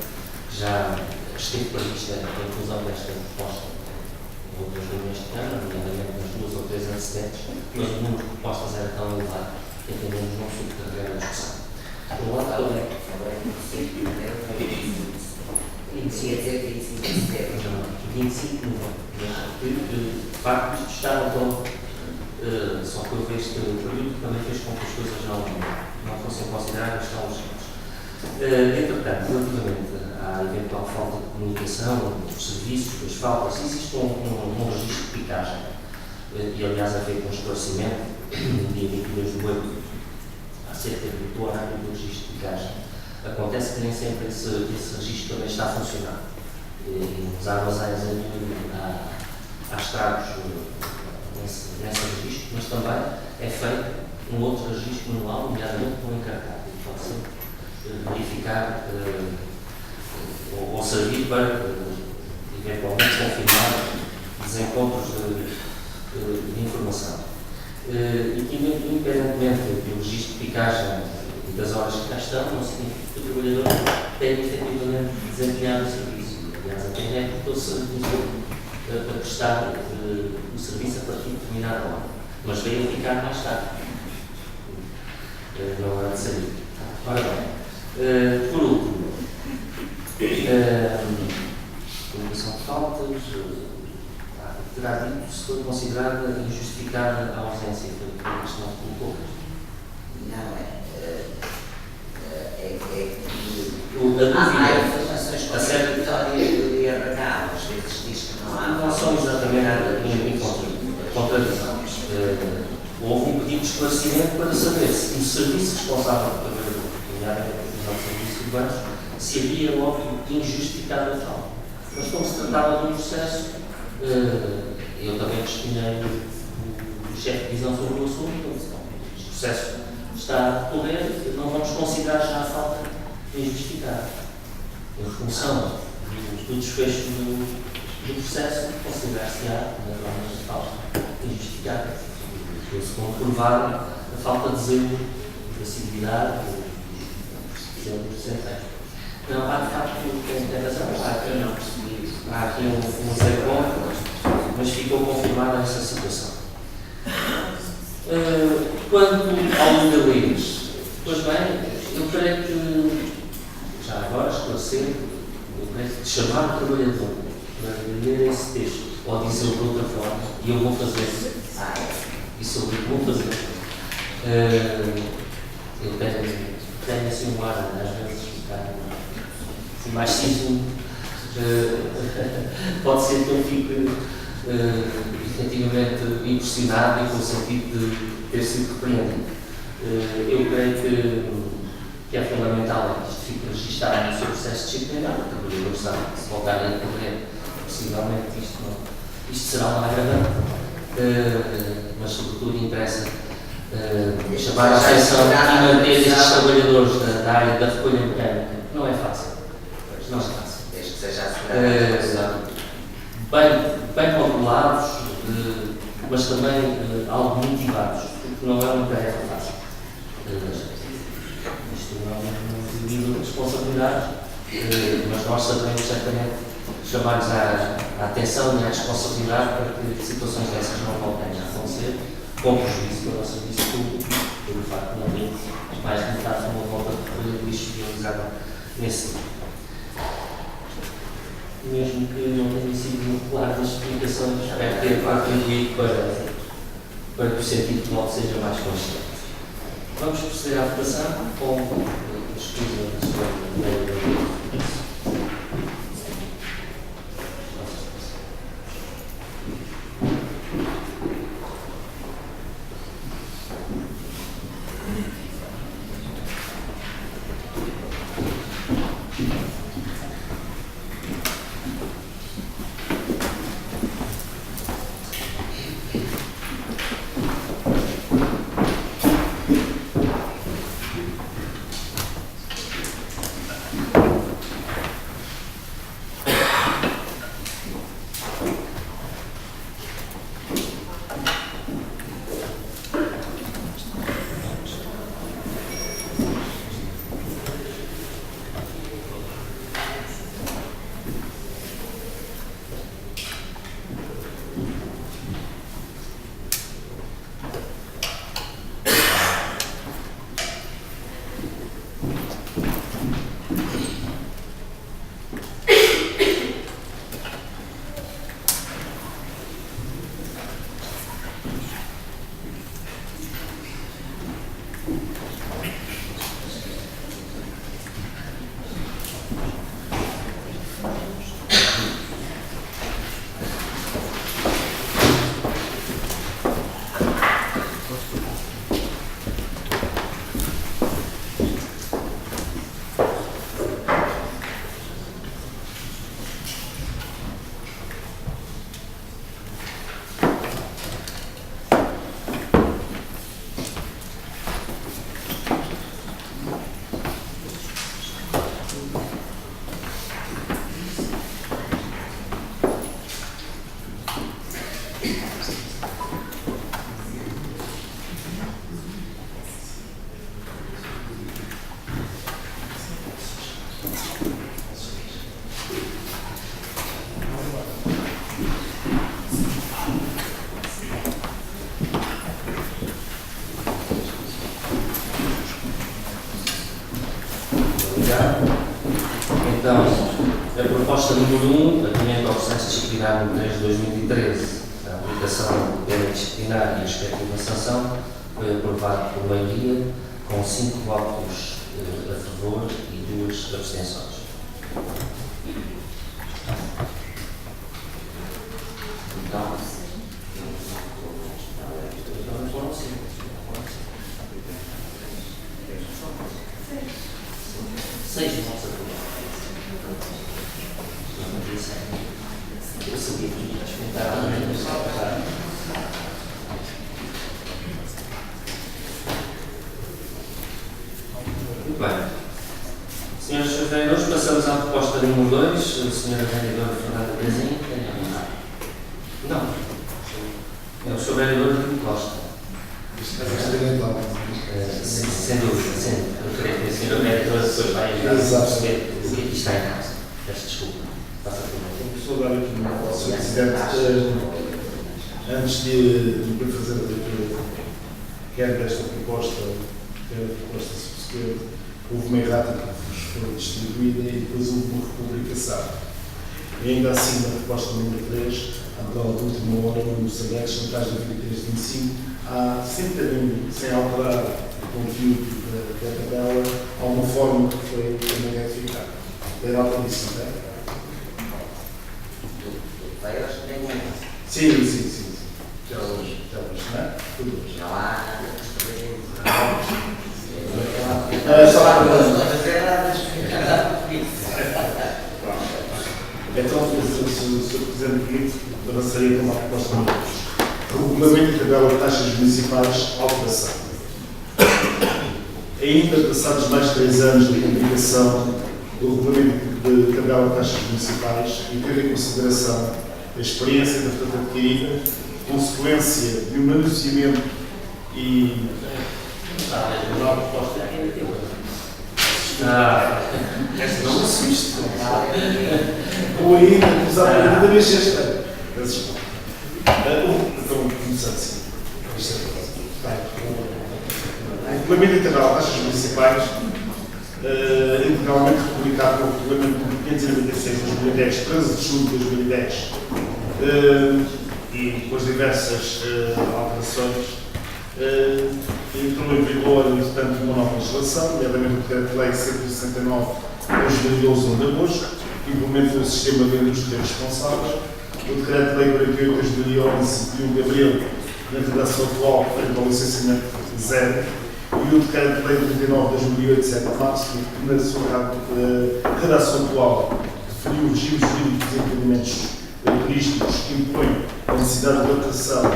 que já esteve prevista a inclusão desta proposta em outras reuniões de Câmara, nomeadamente nas 2 ou 3 antecedentes, mas o número de propostas era tão elevado que entendemos não subcarregar a discussão. Por um lado, Ia dizer 25 de setembro. 25 de novembro. De facto, isto estava tão. Só que houve este período que também fez com que as coisas não fossem consideradas tão urgentes. Entretanto, relativamente à eventual falta de comunicação dos serviços, das faltas, existe um registro de picagem. E, aliás, havia um esclarecimento no dia 22 de 8 acerca do horário do registro de picagem. Acontece que nem sempre esse registro também está a funcionar. E nos armazéns há estragos nesse registro, mas também é feito um outro registro manual, nomeadamente com o encarregado. E pode ser verificar ou servir para eventualmente confirmar desencontros de informação. E que, independentemente do registro de picagem e das horas que cá estão, não significa que o trabalhador tenha efetivamente desempenhado o serviço. Aliás, a internet todo-se a prestar o serviço a partir de determinada hora. mas veio a ficar mais tarde, na hora de sair. Ora bem, por último, comissão de faltas, terá dito se foi considerada injustificada a ausência, foi a questão que colocou. Não é. A Há dúvida, informações a sério, contraditórias do IRK, às vezes diz que não há. não são exatamente em contradição. Houve um pedido de esclarecimento para saber se o serviço responsável pelo trabalhador, nomeadamente a divisão de serviços urbanos, se havia óbvio injustificado a tal. Mas como se tratava de um processo, eu também questionei o chefe de divisão sobre o assunto, e ele disse, não, este processo está a decorrer, não vamos considerar já a falta injustificada. Em função do desfecho do processo, considerar-se-á, nas normas de falta injustificada. Se comprovar a falta de zelo, de assiduidade, de porcentagem. Não, há de facto, tem razão, há aqui um zero bom, mas ficou confirmada essa situação. Quanto ao legalismo, pois bem, eu creio que, já agora esclarecer, eu creio que chamar o trabalhador para ler esse texto, ou dizer de outra forma, e eu vou fazer isso, vou fazer. Eu tenho assim um ar, às vezes, assim, machismo, pode ser que eu fique efetivamente impressionado e com o sentido de ter sido repreendido. Eu creio que é fundamental que isto fique registado no seu processo disciplinar, porque o trabalhador sabe que se voltar a correr, possivelmente isto será uma agravante, mas sobretudo interessa chamar a atenção e manter estes trabalhadores da área da recolha mecânica. Não é fácil. Não é fácil. Desde que seja assegurado. Bem controlados, mas também algo motivados, porque não é uma tarefa fácil. Isto não é um devido de responsabilidade, mas nós sabemos certamente chamar-nos à atenção e à responsabilidade para que situações dessas não voltem a acontecer, com prejuízo para o serviço público, pelo facto de não ter mais de metade de uma volta de recolha de lixo realizada nesse tipo. Mesmo que não tenha sido muito claro nas explicações, espero ter contribuído para que o sentido de modo seja mais consciente. Vamos proceder à votação com a escusa da sua obrigado. Então, a proposta número 1, atendimento ao processo disciplinar número 3 de 2013, a aplicação de pena disciplinar e a respectiva sanção, foi aprovada por maioria, com 5 votos a favor e 2 abstenções. Então, Seis votos a favor. Eu sabia que ia descontar. Muito bem. Senhores vereadores, passamos à proposta número 2. A senhora vereadora Fernanda Pezinho. Não. É o senhor vereador Rui Costa. Sem dúvida, sim. Eu creio que a senhora vereadora depois vai ajudar a perceber o que aqui está em causa. Peço desculpa. Passa por mim. Só dar aqui uma palavra, Sr. Presidente, antes de fazer a leitura, quer desta proposta, quer da proposta subsequente, houve uma errata que vos foi distribuída e depois houve uma republicação. E ainda assim, na proposta número 3, a prova de última hora, nos anexos, na página 23 de 25, há, sem alterar o conteúdo da tabela, há uma forma que foi também retificada. Era algo disso, não é? Sim. Já hoje, não é? Tudo hoje. não há nada a escrever. Então, se o Sr. Presidente permite, avançaria com uma proposta número 2. Regulamento e tabela de taxas municipais, alteração. Ainda passados mais de 3 anos da publicação do regulamento de tabela de taxas municipais e tendo em consideração a experiência da frota adquirida, consequência de um manuseamento e Esta não assiste. ou ainda usar a primeira vez esta. Então, começando assim. O regulamento integral de taxas municipais, integralmente republicado no regulamento número 596 de 2010, 13 de julho de 2010, e com as diversas alterações, entrou em vigor, portanto, uma nova legislação, nomeadamente o Decreto-Lei 169 de 2012, 1 de agosto, que implementa o sistema de indústria responsável, o Decreto-Lei 48 de 2011, de 1 de abril, na redação atual, feito ao licenciamento zero, e o Decreto-Lei 39 de 2008, 7 de março, que na sua redação atual definiu os regimes jurídicos e empreendimentos turísticos que impõem a necessidade de adaptação do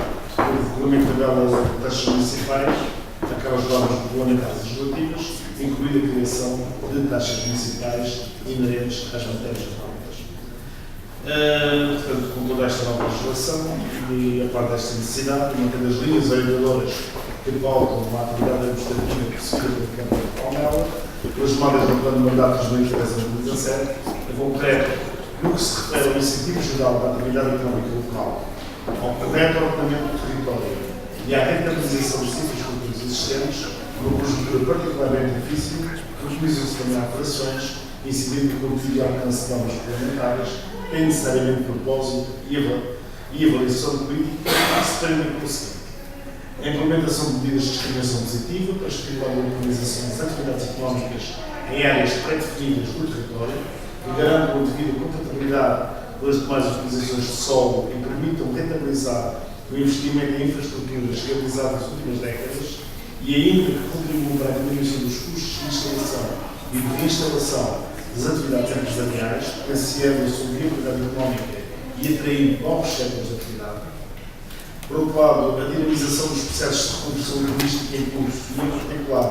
regulamento da tabela de taxas municipais àquelas normas regulamentares legislativas, incluindo a criação de taxas municipais inerentes às matérias regulamentares. Portanto, com toda esta nova legislação e a parte desta necessidade, mantendo as linhas orientadoras que pautam uma atividade administrativa que se cria pela Câmara de Palmela, plasmadas no plano de mandato de 2013-2017, em concreto, no que se refere ao incentivo geral da atividade económica local, ao correto ordenamento do território e à rentabilização dos sítios culturais existentes, numa conjuntura particularmente difícil, utilizam-se também operações, incidindo no conteúdo e alcance de normas regulamentares, tem necessariamente propósito e avaliação de política que se prendem com o seguinte: a implementação de medidas de discriminação positiva para estimular a organização das atividades económicas em áreas pré-definidas do território, que garantam a devida compatibilidade pelas demais utilizações de solo e permitam rentabilizar o investimento em infraestruturas realizado nas últimas décadas e ainda que contribuam para a diminuição dos custos de instalação e de reinstalação das atividades empresariais, potenciando a sua viabilidade económica e atraindo novos setores de atividade. Por outro lado, a dinamização dos processos de reconversão urbanística em curso e, em particular,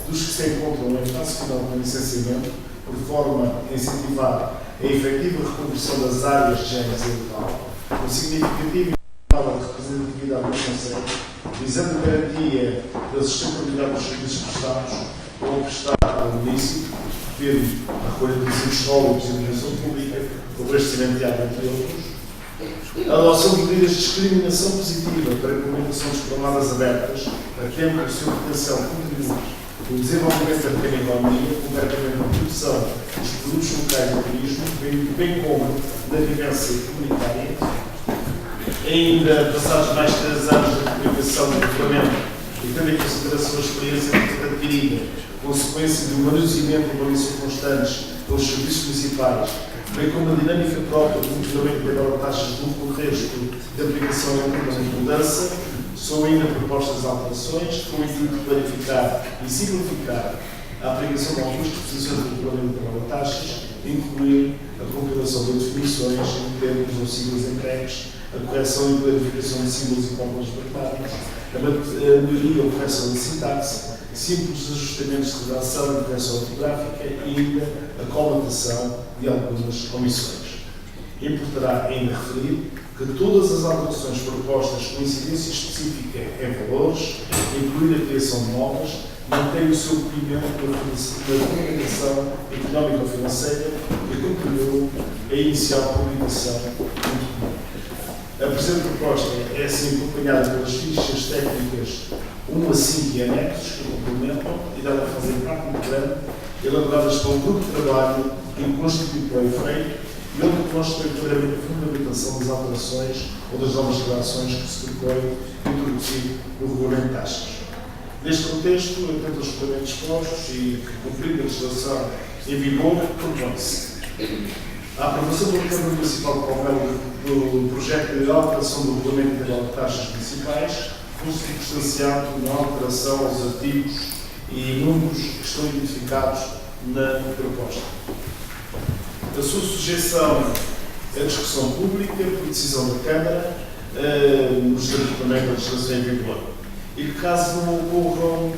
dos que se encontram em fase final do licenciamento, por forma a incentivar a efetiva reconversão das áreas de gênese local, com significativa representatividade do Conselho, visando a garantia da sustentabilidade dos serviços prestados ou prestados ao município, tendo a recolha de resíduos sólidos e a iluminação pública, o abastecimento de água, entre outros, a adoção de medidas de discriminação positiva para a implementação de esplanadas abertas, atendo ao seu potencial contributo O desenvolvimento da pequena economia, concretamente a produção dos produtos locais do turismo, bem como da vivência comunitária. Ainda passados mais de 3 anos da publicação do regulamento e tendo em consideração a experiência adquirida, consequência de um manuseamento e avaliação constantes pelos serviços municipais, bem como a dinâmica própria do funcionamento das taxas do contexto de aplicação e de mudança, são ainda propostas alterações com o intuito de clarificar e simplificar a aplicação de algumas disposições do regulamento de taxas, incluindo a compilação de definições em termos ou siglas entregues, a correção e clarificação de símbolos e códigos bancários, a melhoria ou correção de sintaxe, simples ajustamentos de redação e correção ortográfica e ainda a colatação de algumas omissões. Importará ainda referir que todas as alterações propostas com incidência específica em valores, incluindo a criação de novas, mantém o seu cobrimento na comunicação económico-financeira e concluiu a inicial publicação do documento. A presente proposta é assim acompanhada pelas fichas técnicas 1 a 5 e anexos que complementam e dela fazem parte do plano, elaboradas por um grupo de trabalho constituído para o efeito e onde consta claramente a fundamentação das alterações ou das novas redações que se propõe introduzir no regulamento de taxas. Neste contexto, atento aos regulamentos expostos e cumprindo a legislação em vigor, propõe-se a aprovação pela Câmara Municipal de Palmela do projeto de alteração do regulamento integral de taxas municipais, consubstanciado na alteração aos artigos e números que estão identificados na proposta. A sua sujeição à discussão pública por decisão da Câmara, nos termos também da legislação em vigor. E que, caso não ocorram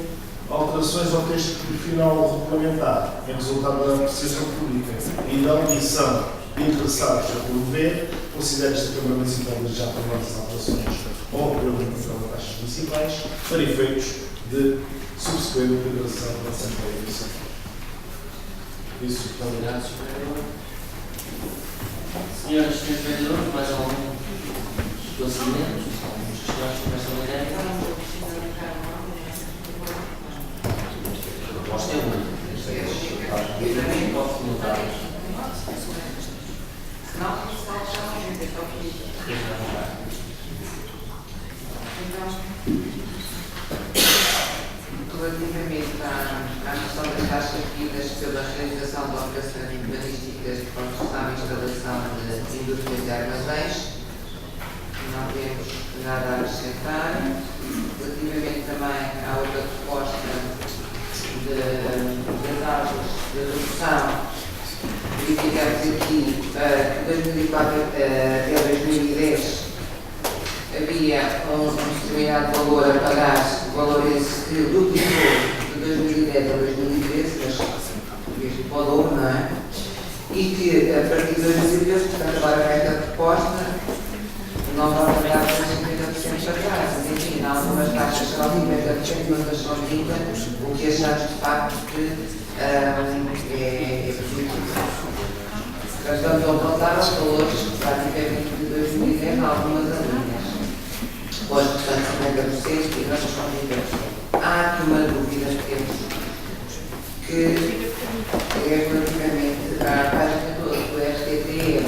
alterações ao texto final regulamentar, em resultado da apreciação pública e da audição de interessados a promover, considera esta Câmara Municipal já aprovadas as alterações ao regulamento de taxas municipais para efeitos de subsequente deliberação da Assembleia Municipal. Isso, muito obrigado, Sr. Vereador. Senhoras e senhores vereadores, mais algum esclarecimento? Algumas questões sobre esta matéria? A proposta é única. Relativamente à questão das taxas devidas pela realização de operações urbanísticas de construção e instalação de indústrias e armazéns, não temos nada a acrescentar. Relativamente também à outra proposta das aulas de redução, verificamos aqui que 2004 até 2010 havia um determinado valor a pagar, o valor esse que duplicou de 2010 a 2013, mas mesmo para o dobro, não é? E que a partir de 2013, portanto, agora com esta proposta, não vai pagar para 50% para trás. Mas, enfim, há algumas taxas são 50% e outras são 30%, o que achamos de facto que é positivo. Nós vamos voltar aos valores praticamente de 2010 em algumas linhas. Hoje, portanto, 50% e nós são 20%. Há aqui uma dúvida que temos, que é relativamente à página do STTM,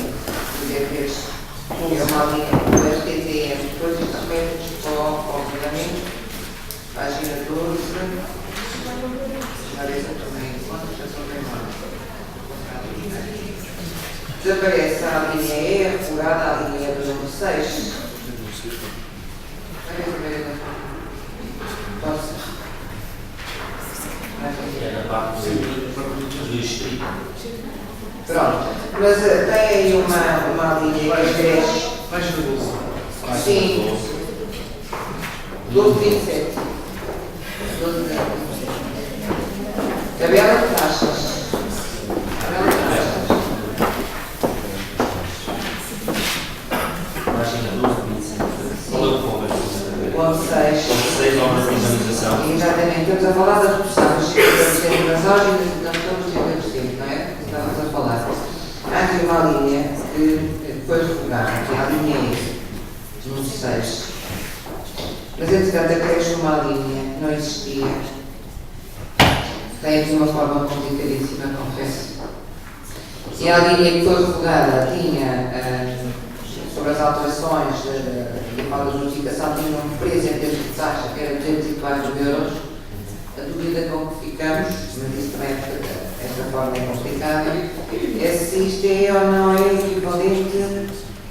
que é uma linha do STTM, depois isto remete obviamente, página 12, já disse também, desaparece a linha E, furada a linha do número 6. É na parte do distrito. Pronto, mas tem aí uma linha que é 10. Página 12. Sim. 12,27. 12,27. Tabela de taxas. Tabela de taxas. Página 12, 25. Qual é o ponto? Ponto 6. Ponto 6, obras de urbanização. Exatamente, estamos a falar da redução dos 50% das lojas e não estamos 50%, não é? Estamos a falar. Há aqui uma linha que foi revogada, que é a linha E, no 6. Mas, entretanto, acresce uma linha, não existia, tem de uma forma complicadíssima, confesso. E a linha que foi revogada tinha, sobre as alterações e a falta de justificação, tinha um preço em termos de taxa que era 204 euros. A dúvida com que ficamos, mas isso também esta forma é complicada, é se isto é ou não é equivalente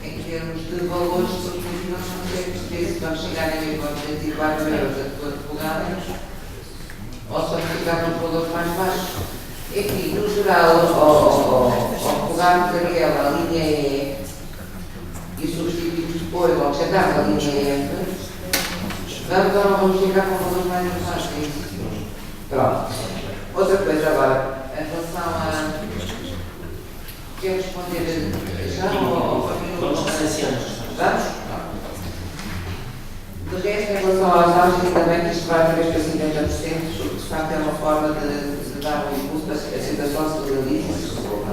em termos de valores, porque nós não conseguimos perceber se vamos chegar a 204 euros a toda advogada ou se vamos ficar com os valores mais baixos. É que, no geral, ao pegarmos aquela linha E e substituirmos depois, ou acrescentarmos a linha F, vamos ou não vamos chegar com valores mais baixos. Pronto. Outra coisa agora, em relação a... Quer responder já ou... Vamos licenciando. Vamos? De resto, em relação aos autos, ainda bem que isto vai outra vez para 50%, porque de facto é uma forma de dar um impulso para que a situação se legalize e se resolva.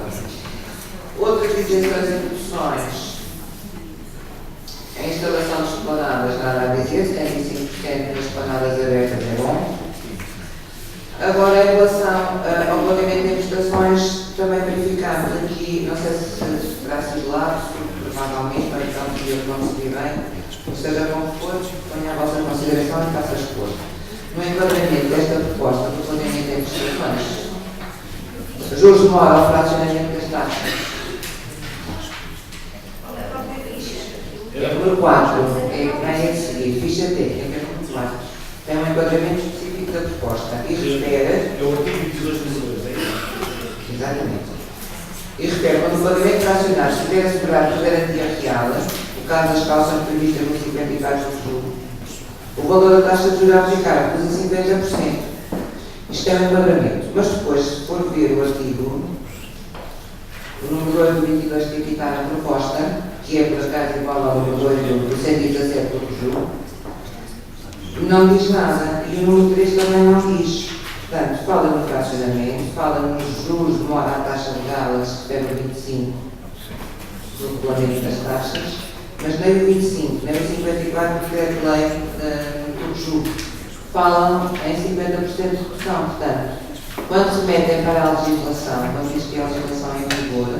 Outras isenções e reduções. A instalação de esplanadas, nada a dizer, 75% das esplanadas abertas é bom. Agora, em relação ao pagamento de prestações, também verificamos aqui, não sei se terá sido lá, provavelmente, ou então se eu não se bem, ou seja, como for, ponha a vossa consideração e faça expor. No enquadramento desta proposta do pagamento de prestações, juros de mora ao fracionamento das taxas. Número 4, é que vem a seguir, ficha técnica, número 4. Tem um enquadramento específico da proposta e refere... É o artigo 22 das leis, é isso? Exatamente. E refere, quando o pagamento fracionário estiver assegurado por garantia real, o caso das calças previstas no 54 do Sul, o valor da taxa de juros a aplicar acusa 50%. Isto é um enquadramento. Mas depois, se for ver o artigo, o número 2 do 22 que aqui está na proposta, que é por acaso igual ao número 2 do 117 do Sul, não diz nada. E o número 3 também não diz. Portanto, fala no fracionamento, fala nos juros de mora à taxa legal, a setembro 25, do regulamento das taxas, mas nem o 25, nem o 54 do decreto-lei do juro. Falam em 50% de redução. Portanto, quando se metem para a legislação, quando diz que a legislação é em vigor,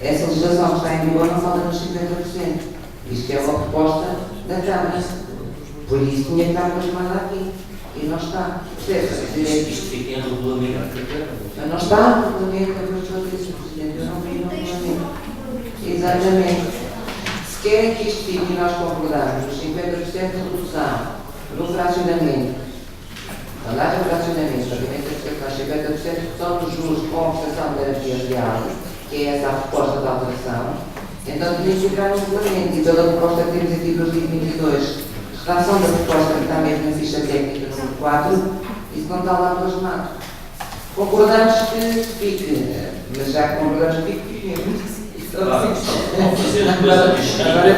essa legislação que está em vigor não fala nos 50%. Isto é uma proposta da Câmara. Por isso tinha que estar plasmada aqui. E não está. Isto fica em regulamento da Câmara. Não está no regulamento, a pessoa disse, Presidente, eu não vi no regulamento. Exatamente. Se querem que isto fique e nós concordamos, os 50% de redução no fracionamento, quando haja fracionamento, pagamento de 50% de redução dos juros com prestação de garantia real, que é essa a proposta de alteração, então tinha que ficar no regulamento. E pela proposta que temos aqui do artigo 22, redação da proposta que está mesmo na ficha técnica número 4, isso não está lá plasmado. Concordamos que fique, mas já que concordamos que fique, Vamos fazer depois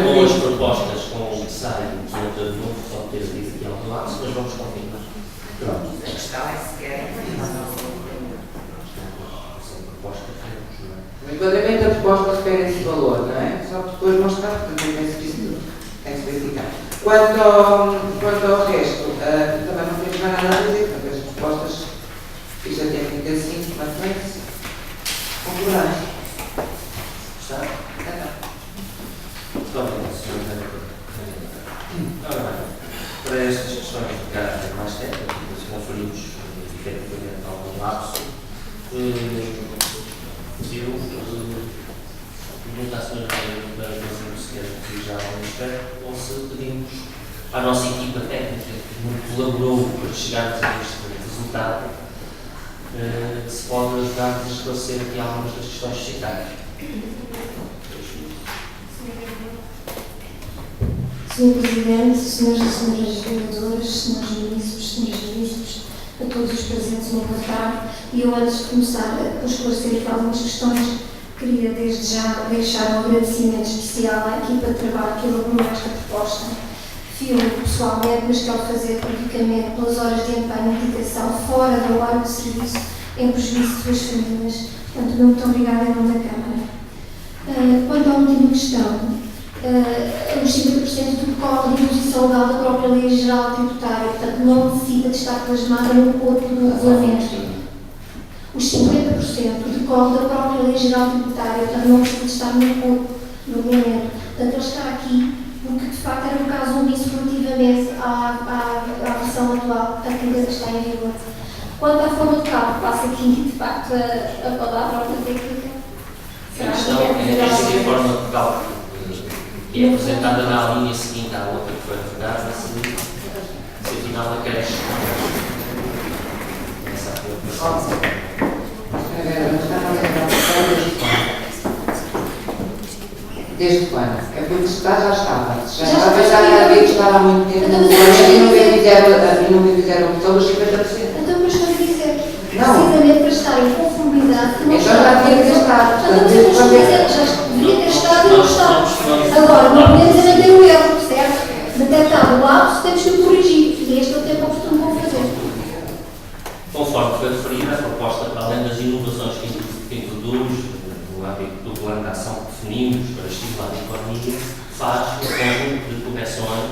com as propostas com o que sai do outro de novo, só ter dito aqui ao lado, depois vamos confirmar. pronto. A questão é se querem. O enquadramento da proposta refere esse valor, não é? Só que depois mostrar, portanto, penso que isso tem que se verificar. Quanto ao resto, também não temos mais nada a dizer, porque as propostas, ficha técnica 5, mantém-se. Concordamos. Está? Muito obrigado, Sr. Ora bem, para estas questões de caráter mais técnico, se conferimos efetivamente algum lapso, eu pergunto à Sra. para fazer se quer corrigir algum aspecto ou se pedimos à nossa equipa técnica que nos colaborou para chegarmos a este resultado, se pode ajudar-nos a esclarecer aqui algumas das questões citadas. Sr. Presidente, senhores e senhoras vereadoras, senhores ministros, a todos os presentes no boa tarde, e eu antes de começar a esclarecer aqui algumas questões, queria desde já deixar um agradecimento especial à equipa de trabalho que elaborou esta proposta. Filme pessoalmente, mas quero fazer publicamente pelas horas de empenho e dedicação fora do horário de serviço em prejuízo de suas famílias. Portanto, muito obrigada em nome da Câmara. Quanto à última questão, os 50% decorre de imposição legal da própria Lei Geral Tributária, portanto não necessita de estar plasmada no corpo do regulamento. Os 50% decorre da própria Lei Geral Tributária, portanto não precisa de estar no corpo do regulamento. Portanto, ele está aqui porque de facto era um caso omisso relativamente à versão atual, portanto ainda está em vigor. Quanto à forma de cálculo, passo aqui de facto a palavra ao técnica. A questão é esta forma de cálculo que é apresentada na linha seguinte à outra que foi refogada, se afinal acresce essa a preocupação. Desde quando? É porque já estava a ver que estava há muito tempo no regulamento e não me fizeram todos os 50%. Então, mas estou a dizer, Não. precisamente para estar em conformidade, que não Então já devia ter estado. Portanto, já devia ter estado e não está. Agora, não podemos é manter o erro, certo? Detectado o lapso, temos que o corrigir. E este é o tempo oportuno para o fazer. Conforme foi referido, a proposta, para além das inovações que introduz, no âmbito do plano de ação que definimos para estimular a economia, faz um conjunto de correções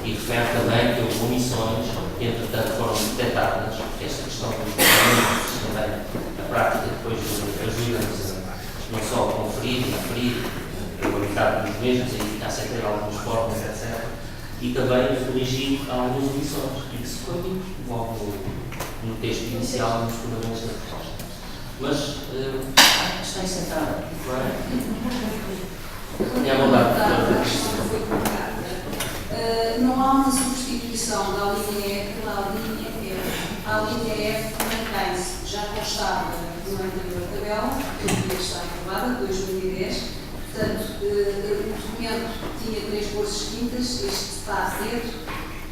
e refere também que houve omissões que, entretanto, foram detectadas. Esta questão dos regulamentos, também a prática depois ajuda-nos não só a conferir e a referir a qualidade dos mesmos, a eficácia de algumas formas, etc. E também a corrigir algumas omissões, e que se foi logo no texto inicial e nos fundamentos da proposta. Mas está aí sentada, não é? É a vontade. Não há uma substituição da linha E pela linha F. A linha F mantém-se, já constava no anterior tabela, que devia estar aprovada, 2010. Portanto, o documento tinha 3 cores distintas, este está a ter.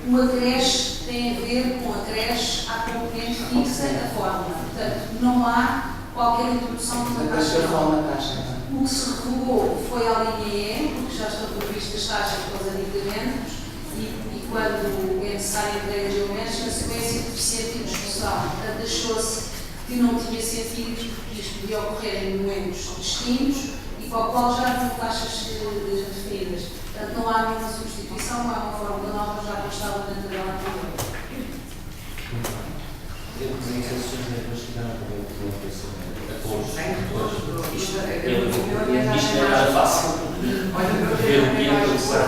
O acresce tem a ver com a creche à componente fixa a fórmula. Portanto, não há qualquer introdução de uma taxa. O que se revogou foi a linha E, porque já estão previstas taxas para os aditamentos e quando é necessário entrega de elementos, na sequência deficiente de discussão. Portanto, achou-se que não tinha sentido, porque isto podia ocorrer em momentos distintos e para o qual já havia taxas definidas. Portanto, não há nenhuma substituição, não há uma fórmula nova, já constava na tabela anterior. Eu não sei se os senhores chegaram a ver o que isto não era fácil. Ver o que ia começar.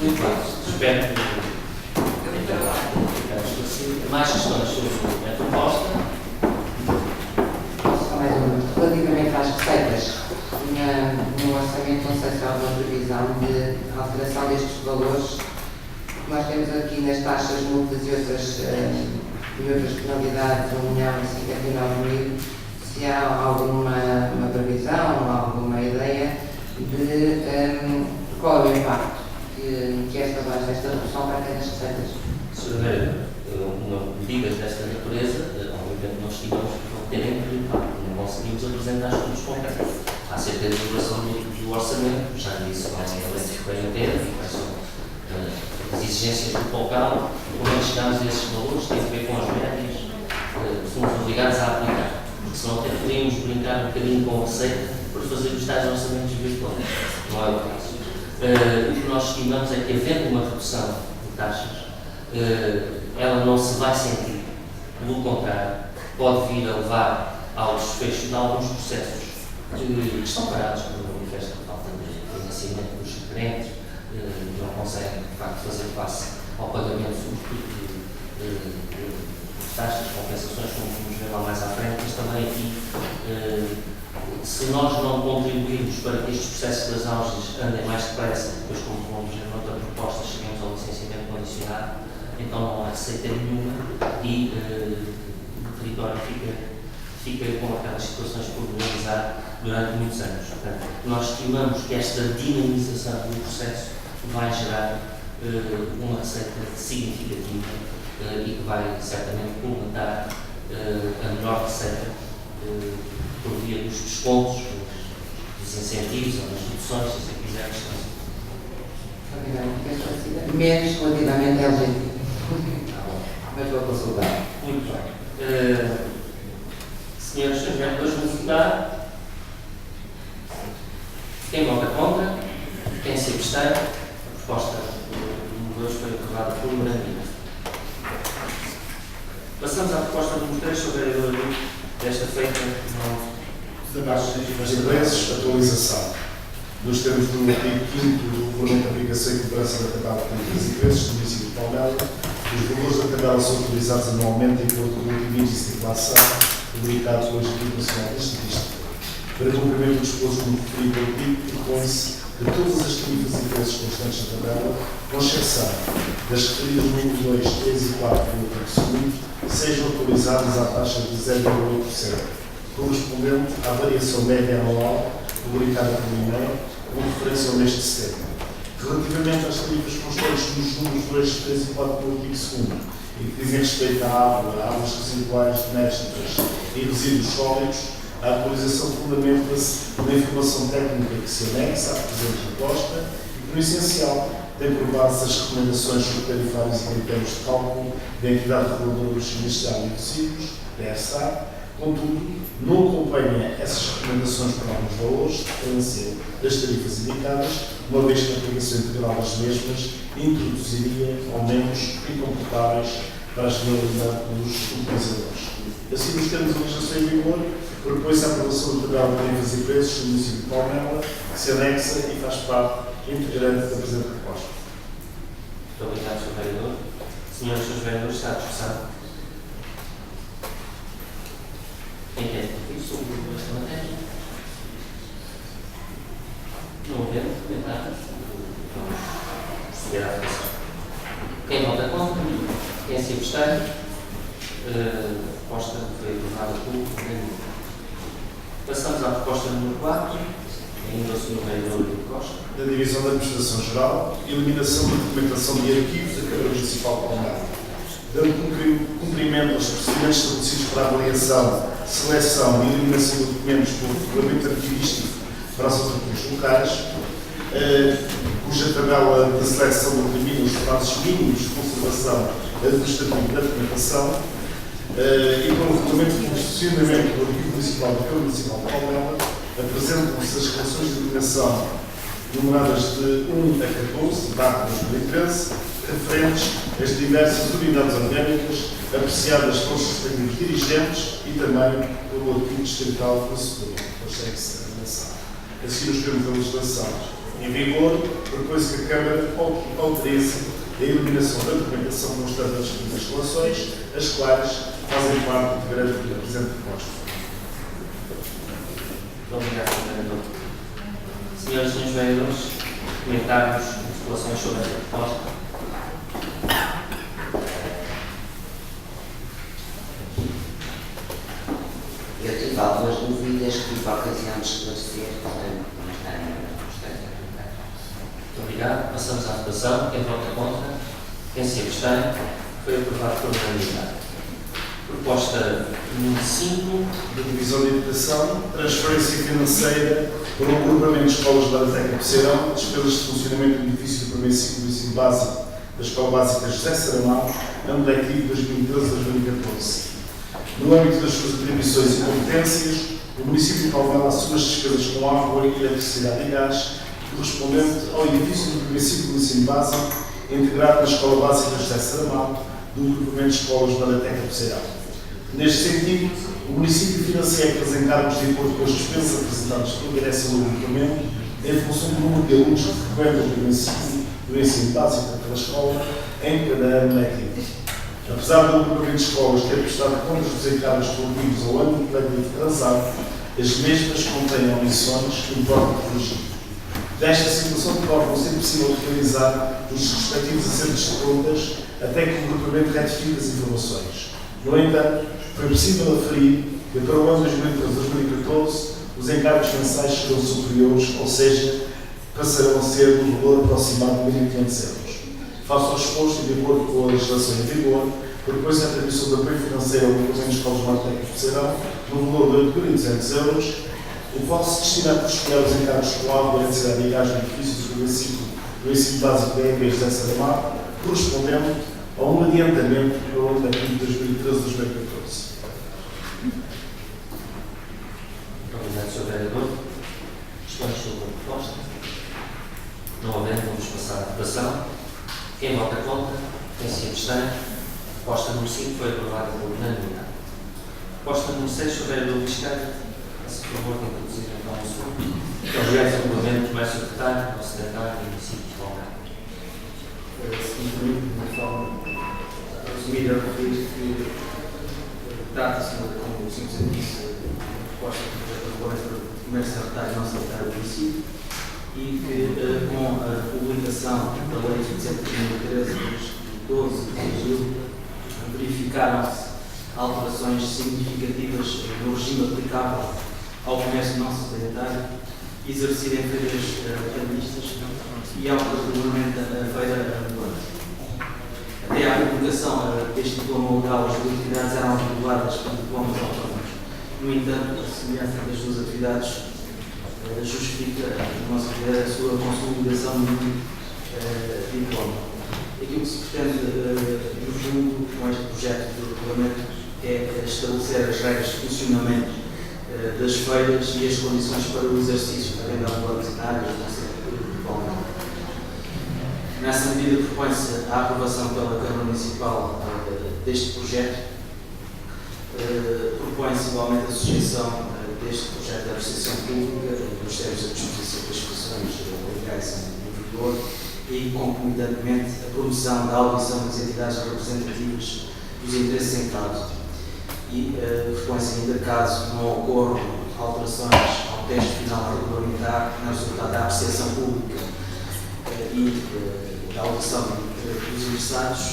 Muito bem, espero que mais questões sobre a proposta. Só mais uma. Relativamente às receitas, no orçamento não sei se há alguma previsão de alteração destes valores. Nós temos aqui nas taxas multas e outras penalidades 1.059.000, se há alguma previsão, alguma ideia de qual é o impacto que esta redução vai ter nas receitas? Se houver medidas desta natureza, obviamente nós estimamos que vão ter impacto. Não conseguimos apresentar estudos concretos. Há cerca de regulação do orçamento, já disse quais são as que vêm ter, quais são as exigências do local, como é que chegamos a esses valores, tem a ver com as médias, somos obrigados a aplicar, porque senão até poderíamos brincar um bocadinho com a receita para fazer os tais orçamentos virtuais. Não é o caso. O que nós estimamos é que, havendo uma redução de taxas, ela não se vai sentir. Pelo contrário, pode vir a levar ao desfecho de alguns processos que estão parados por uma manifesta falta de financiamento dos requerentes, não conseguem, de facto, fazer face ao pagamento de taxas, compensações, como vamos ver lá mais à frente, mas também aqui, se nós não contribuirmos para que estes processos das auges andem mais depressa, depois, como vamos ver noutra proposta, chegamos ao licenciamento condicionado, então não há receita nenhuma e o território fica com aquelas situações por realizar durante muitos anos. Portanto, nós estimamos que esta dinamização do processo vai gerar uma receita significativa e que vai certamente complementar a melhor receita por via dos descontos, dos incentivos ou das reduções, se você quiser, menos relativamente ao LGT. Mas vou consultar. Muito bem. Senhores, depois vamos votar. vereadores foi aprovada por unanimidade. Passamos à proposta número 3, Sr. Vereador, desta feita Das empresas, atualização. Nos termos do artigo 5º do Regulamento de Aplicação e Cobrança da Tabela de Tarifas e Preços do município de Palmela, os valores da tabela são atualizados anualmente de acordo com o último índice de inflação publicado pelo Instituto Nacional de Estatística. Para cumprimento dos dispostos no referido artigo, propõe-se que todas as tarifas e preços constantes na tabela, com exceção das referidas no 2, 3 e 4 do artigo 2º, sejam atualizadas à taxa de 0,8%, correspondente à variação média anual publicada pelo INE, com referência ao mês de setembro. Relativamente às tarifas constantes nos números 2, 3 e 4 do artigo 2º, e que dizem respeito à água, águas residuais domésticas e resíduos sólidos, a atualização fundamenta-se na informação técnica que se anexa à presente proposta e que, no essencial, tem por base as recomendações sobre tarifários e critérios de cálculo da Entidade Reguladora dos Industriais e Resíduos, DSA. Contudo, não acompanha essas recomendações para alguns valores de referência das tarifas indicadas, uma vez que a aplicação integral das mesmas introduziria aumentos incomportáveis para a generalidade dos utilizadores. Assim, nos termos de legislação em vigor, propõe-se a aprovação do tabela de tarifas e preços do município de Palmela, que se anexa e faz parte integrante da presente proposta. Muito obrigado, Sr. Vereador. Senhores e Srs. Vereadores, está a discussão. Quem quer discutir sobre esta matéria? Não havendo comentários, vamos proceder à votação. Quem vota contra? Quem se abstém? A proposta foi aprovada por unanimidade. Passamos à proposta número 4, ainda o Sr. Vereador Lino Costa. Da Divisão da Administração Geral, eliminação da documentação de arquivos da Câmara Municipal de Palmela. Dando cumprimento aos procedimentos estabelecidos para a avaliação, seleção e eliminação de documentos pelo regulamento arquivístico para as autarquias locais, cuja tabela da seleção determina os prazos mínimos de conservação administrativa da documentação, e com o regulamento de funcionamento do Arquivo Municipal da Câmara Municipal de Palmela, apresentam-se as relações de eliminação numeradas de 1 a 14, de data de 2013, referentes às diversas unidades orgânicas apreciadas pelos respectivos dirigentes e também pelo Arquivo Distrital do Setúbal, consegue-se a relação. Assim, nos termos da legislação em vigor, propõe-se que a Câmara autorize a eliminação da documentação constante das respectivas relações, as quais fazem parte integrante da presente proposta. Muito obrigado, Sr. Vereador. Senhoras e Srs. Vereadores, comentários, observações sobre esta proposta? Eu tive algumas dúvidas que tive a ocasião de esclarecer, portanto, não tenho questões a colocar. Muito obrigado. Passamos à votação. Quem vota contra? Quem se abstém? Foi aprovado por unanimidade. Proposta número 5. Da Divisão de Educação, transferência financeira por um agrupamento de escolas da Biblioteca de Serão, despesas de funcionamento do edifício do primeiro ciclo do ensino básico da Escola Básica José Saramago, ano letivo 2013-2014. No âmbito das suas atribuições e competências, o município de Palmela assume as despesas com água, eletricidade e gás, correspondente ao edifício do primeiro ciclo do ensino básico, integrado na Escola Básica José Saramago, do agrupamento de escolas da Biblioteca de Serão. Neste sentido, o município financia aqueles encargos de acordo com as despesas apresentadas pela direção do agrupamento em função do número de alunos que frequentam o primeiro ciclo do ensino básico daquela escola em cada ano letivo. Apesar do agrupamento de escolas ter prestado contas dos encargos relativos ao ano letivo atrasado, as mesmas contêm omissões que importa corrigir. Desta situação torna-se impossível realizar os respectivos acertos de contas até que o agrupamento retifique as informações. No entanto, foi possível aferir que para o ano 2013-2014 os encargos mensais serão superiores, ou seja, passarão a ser do valor aproximado de 1.500 euros. Face ao exposto e de acordo com a legislação em vigor, propôs-se a atribuição de apoio financeiro ao agrupamento de escolas Martecas de Serão no valor de 8.200 euros, o qual se destina a custear os encargos com água, eletricidade e gás no edifício do primeiro ciclo do ensino básico da EPE José Saramago, correspondendo a um adiantamento para o ano letivo 2013-2014. Obrigado, Sr. Vereador. Questões sobre a proposta? Não havendo, vamos passar à votação. Quem vota contra? Quem se abstém? Proposta número 5 foi aprovada por unanimidade. Proposta número 6, se houver dúvidas, faça favor de introduzir então o assunto. Projeto de regulamento do comércio secretário, ao secretário e município de Valgado. Se me permite, de uma forma resumida, referir que trata-se, como o Sr. disse, de uma proposta de projeto de regulamento do comércio secretário não secretário do município e que, com a publicação da Lei 27 de 2013, de 12 de abril, verificaram-se alterações significativas no regime aplicável ao comércio não secretário, exercido em feiras realistas e ao regulamento da feira ambulante. Até à publicação deste diploma legal, as duas atividades eram reguladas por diplomas autónomos. No entanto, a semelhança das duas atividades justifica, na nossa ideia, a sua consolidação no diploma. Aquilo que se pretende, no fundo, com este projeto de regulamento é estabelecer as regras de funcionamento das feiras e as condições para o exercício da venda ambulanciária e do setor de balneário. Nessa medida, propõe-se a aprovação pela Câmara Municipal deste projeto. Propõe-se igualmente a sujeição deste projeto à apreciação pública, nos termos da disposição das expressões legais em vigor e, concomitantemente, a promoção da audição das entidades representativas dos interesses em causa. E propõe-se ainda, caso não ocorram alterações ao texto final regulamentar, no resultado da apreciação pública e da audição dos interessados,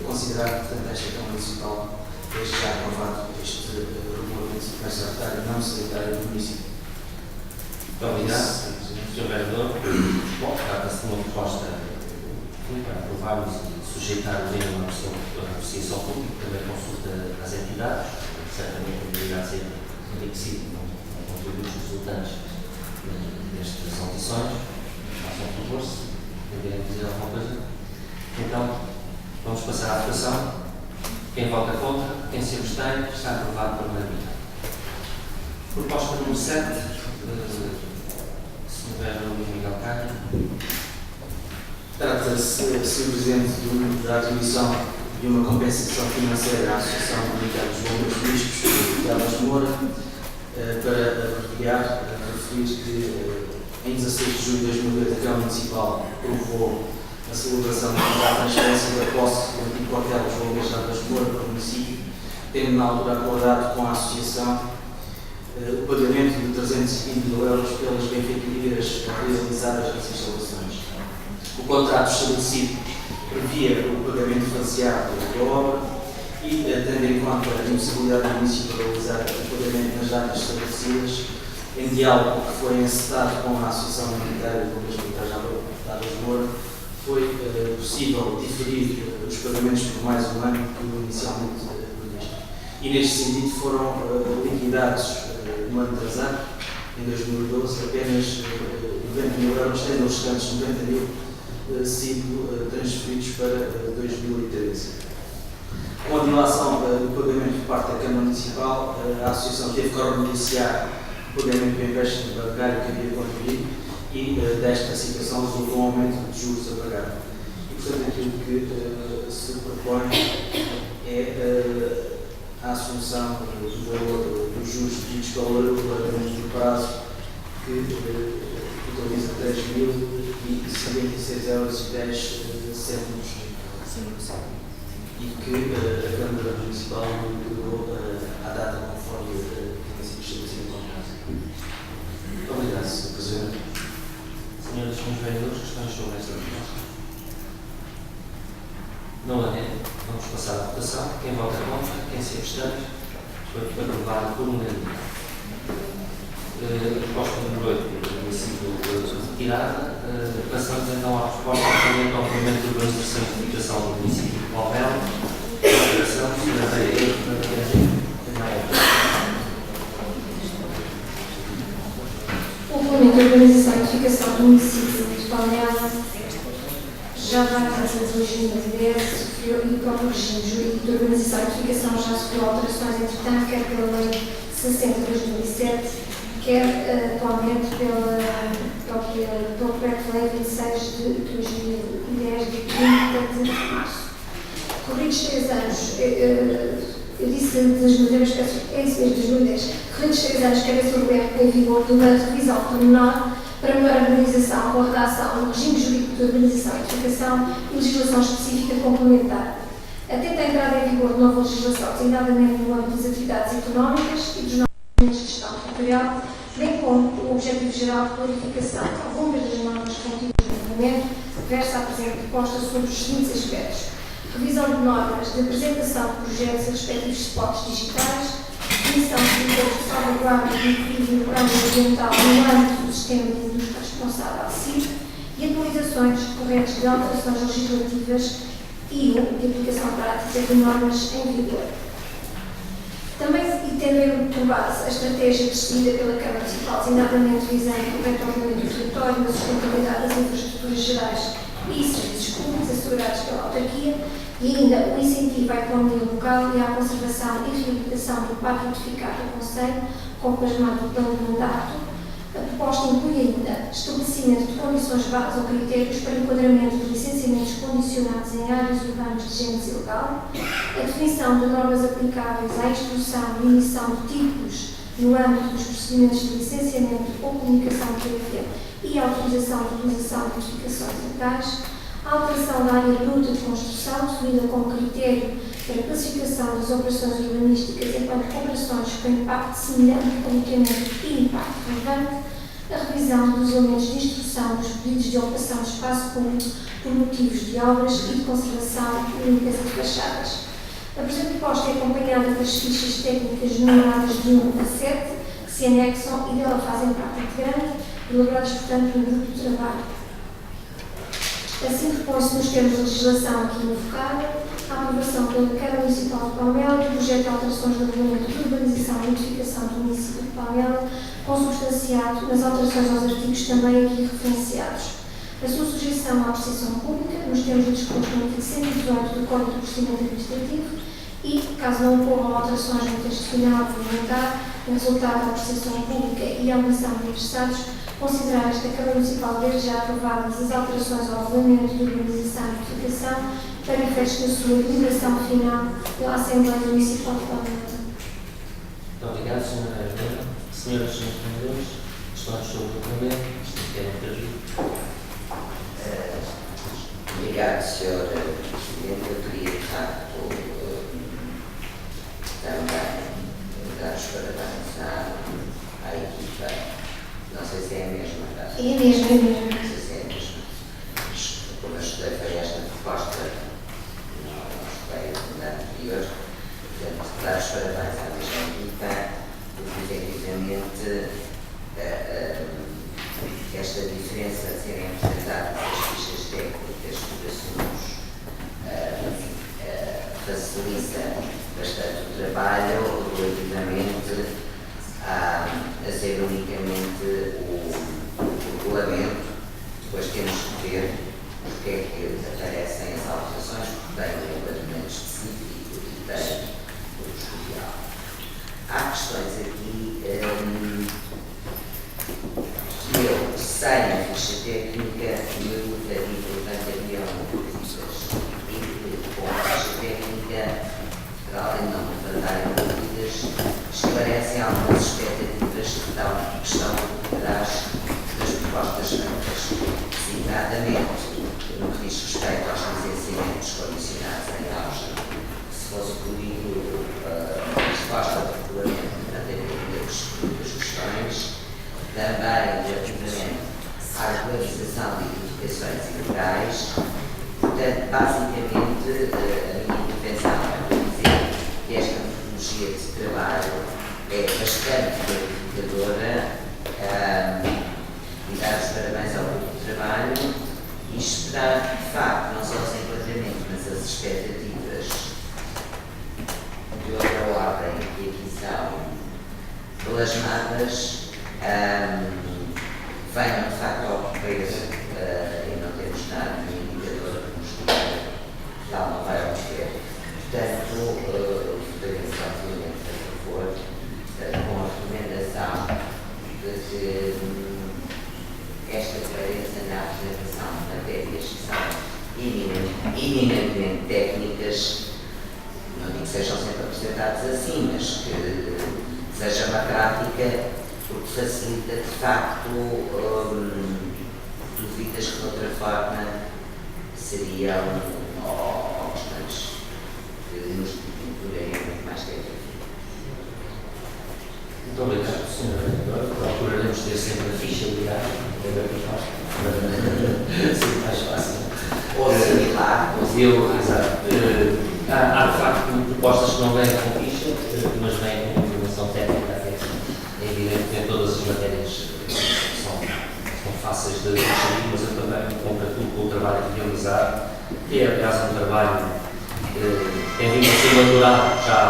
considerar, portanto, esta Câmara Municipal desde já aprovado este regulamento de comércio secretário não secretário do município. Muito obrigado, Sr. Vereador. Bom, trata-se de uma proposta para aprovarmos e sujeitar o mesmo à apreciação pública, também consulta às entidades, certamente deverá ser enriquecido com contributos resultantes destas audições. Façam favor, se querem dizer alguma coisa. Então, vamos passar à votação. Quem vota contra, quem se abstém, está aprovado por unanimidade. Proposta número 7, Sr. Vereador Miguel Cândido. Trata-se, Sr. Presidente, da atribuição de uma compensação financeira à Associação Comunitária dos Bombeiros Municípios de Alves de Moura, para abreviar, referir que em 16 de julho de 2008 a Câmara Municipal aprovou a celebração da transferência da posse do antigo quartel dos Bombeiros de Alves de Moura para o município, tendo na altura acordado com a Associação o pagamento de 320 mil euros pelas benfeitorias realizadas nas instalações. O contrato estabelecido previa o pagamento faseado da obra e, tendo em conta a impossibilidade do município de realizar o pagamento nas datas estabelecidas, em diálogo que foi encetado com a Associação Humanitária de Bombeiros Militares de Alves de Moura, foi possível diferir os pagamentos por mais um ano que inicialmente previsto. E, neste sentido, foram liquidados no ano atrasado, em 2012, apenas 90 mil euros, tendo os restantes 90 mil sido transferidos para 2013. Com a dilação do pagamento por parte da Câmara Municipal, a Associação teve que renegociar o pagamento do empréstimo bancário que havia contraído e desta situação resultou um aumento de juros a pagar. E, portanto, aquilo que se propõe é a assunção do valor dos juros pedidos pelo regulamento de prazo que totaliza 3.056,10 euros e que a Câmara Municipal liquidou à data conforme tinha sido estabelecido no contrato. Muito obrigado, Sr. Presidente. Senhoras e senhores vereadores, questões sobre esta proposta? Não é? Vamos passar à votação. Quem vota contra, quem se abstém, foi aprovado por unanimidade. A proposta número 8 tem sido retirada. Passamos então à resposta referente ao Regulamento de Organização e Certificação do município de Valverde. O Regulamento de Organização e Certificação do município de Valverde já vai fazer 2010 e o próprio regime jurídico de organização e certificação já sofreu alterações, entretanto, quer pela Lei 60 de 2007, quer atualmente pelo Projeto de Lei 26 de 2010, de referidos 3 anos, eu disse 2010, é isso mesmo, 2010, referidos 3 anos que era sobre o ERP em vigor de uma revisão pormenor para melhor organização com a redação do regime jurídico de organização e edificação e legislação específica complementar. Atenta à entrada em vigor de nova legislação, designadamente no âmbito das atividades económicas e dos novos instrumentos de gestão territorial, bem como o objetivo geral de clarificação de algumas das normas contidas no regulamento, versa a presente proposta sobre os seguintes aspectos: revisão de normas de apresentação de projetos e respectivos suportes digitais, definição de critérios de salvaguarda e equilíbrio do âmbito ambiental no âmbito do sistema de indústria responsável CIP e atualizações corretas de alterações legislativas e de aplicação prática de normas em vigor. Também, e tendo por base a estratégia decidida pela Câmara Municipal, designadamente visando o correto ordenamento do território, a sustentabilidade das infraestruturas gerais e serviços públicos assegurados pela autarquia, e ainda o incentivo à economia local e à conservação e reabilitação do parque edificado do Conselho, como plasmado no plano de mandato. A proposta inclui ainda estabelecimento de condições básicas ou critérios para enquadramento de licenciamentos condicionados em áreas urbanas de gênese ilegal, a definição de normas aplicáveis à instrução e emissão de títulos no âmbito dos procedimentos de licenciamento ou comunicação prévia e autorização de utilização de edificações locais, a alteração da área bruta de construção, definida como critério para a classificação das operações urbanísticas enquanto operações com impacto semelhante de qualificamento e impacto relevante, a revisão dos elementos de instrução dos pedidos de ocupação de espaço público por motivos de obras e de conservação e limpeza de fachadas. A presente proposta é acompanhada das fichas técnicas numeradas de 1 a 7, que se anexam e dela fazem parte integrante, elaboradas, portanto, no grupo de trabalho. Assim propõe-se, nos termos de legislação aqui invocada, a aprovação pela Câmara Municipal de Palmela do projeto de alterações do regulamento de urbanização e edificação do município de Palmela, consubstanciado nas alterações aos artigos também aqui referenciados. A sua sujeição à apreciação pública, nos termos do disposto no artigo 118 do Código de Procedimento Administrativo, e, caso não ocorram alterações no texto final regulamentar, em resultado da apreciação pública e avaliação de interessados, considerar esta Câmara Municipal desde já aprovadas as alterações ao regulamento de urbanização e edificação para efeitos da sua deliberação final pela Assembleia Municipal de Palmela. Muito obrigado, Sra. Ajuda. Senhoras e senhores senadores, questões sobre o documento, querem intervir? Obrigado, Sr. Presidente. Eu queria, de facto, também dar os parabéns à equipa. Não sei se é a mesma, tá? É mesmo, é mesmo. Não sei se é a mesma. Mas, como eu estudei, foi esta proposta, não estudei no ano anterior. Portanto, dar os parabéns à mesma equipa, porque, efetivamente, esta diferença de serem apresentadas as fichas técnicas por assuntos facilita bastante o trabalho relativamente a ser unicamente o regulamento. Depois temos que ver porque é que aparecem as alterações, porque tem um enquadramento específico e tem o historial. Há questões aqui que eu, sem a ficha técnica, me levaria, portanto, havia dúvidas. E com a ficha técnica, para além de não me levantarem dúvidas, esclarecem algumas expectativas que estão por trás das propostas feitas, designadamente no que diz respeito aos licenciamentos condicionados em auge. Se fosse comigo a resposta do regulamento, portanto, haveria muitas questões, também relativamente à regularização de edificações ilegais. Portanto, basicamente, a minha intervenção é dizer que esta metodologia de trabalho é bastante clarificadora, e dar os parabéns ao grupo de trabalho e esperar, de facto, não só os enquadramentos, mas as expectativas de outra ordem que aqui são plasmadas, venham de facto ao correr e não temos nada de indicador que nos diga que tal não vai ocorrer. Portanto, votaremos obviamente a favor, com a recomendação de que esta clareza na apresentação de matérias que são eminentemente técnicas que sejam sempre apresentados assim, mas que seja uma prática, porque facilita de facto dúvidas que de outra forma seriam ou questões que nos duraria muito mais tempo. Muito obrigado, Sr. Vereador. Procuraremos ter sempre a ficha ligada, sempre mais fácil. Ou similar. Exato. Há de facto propostas que não vêm com ficha, mas vêm com informação técnica até. É evidente que em todas as matérias são fáceis de gerir, mas eu também congratulo com o trabalho realizado, que é, aliás, um trabalho que tem vindo a ser madurado já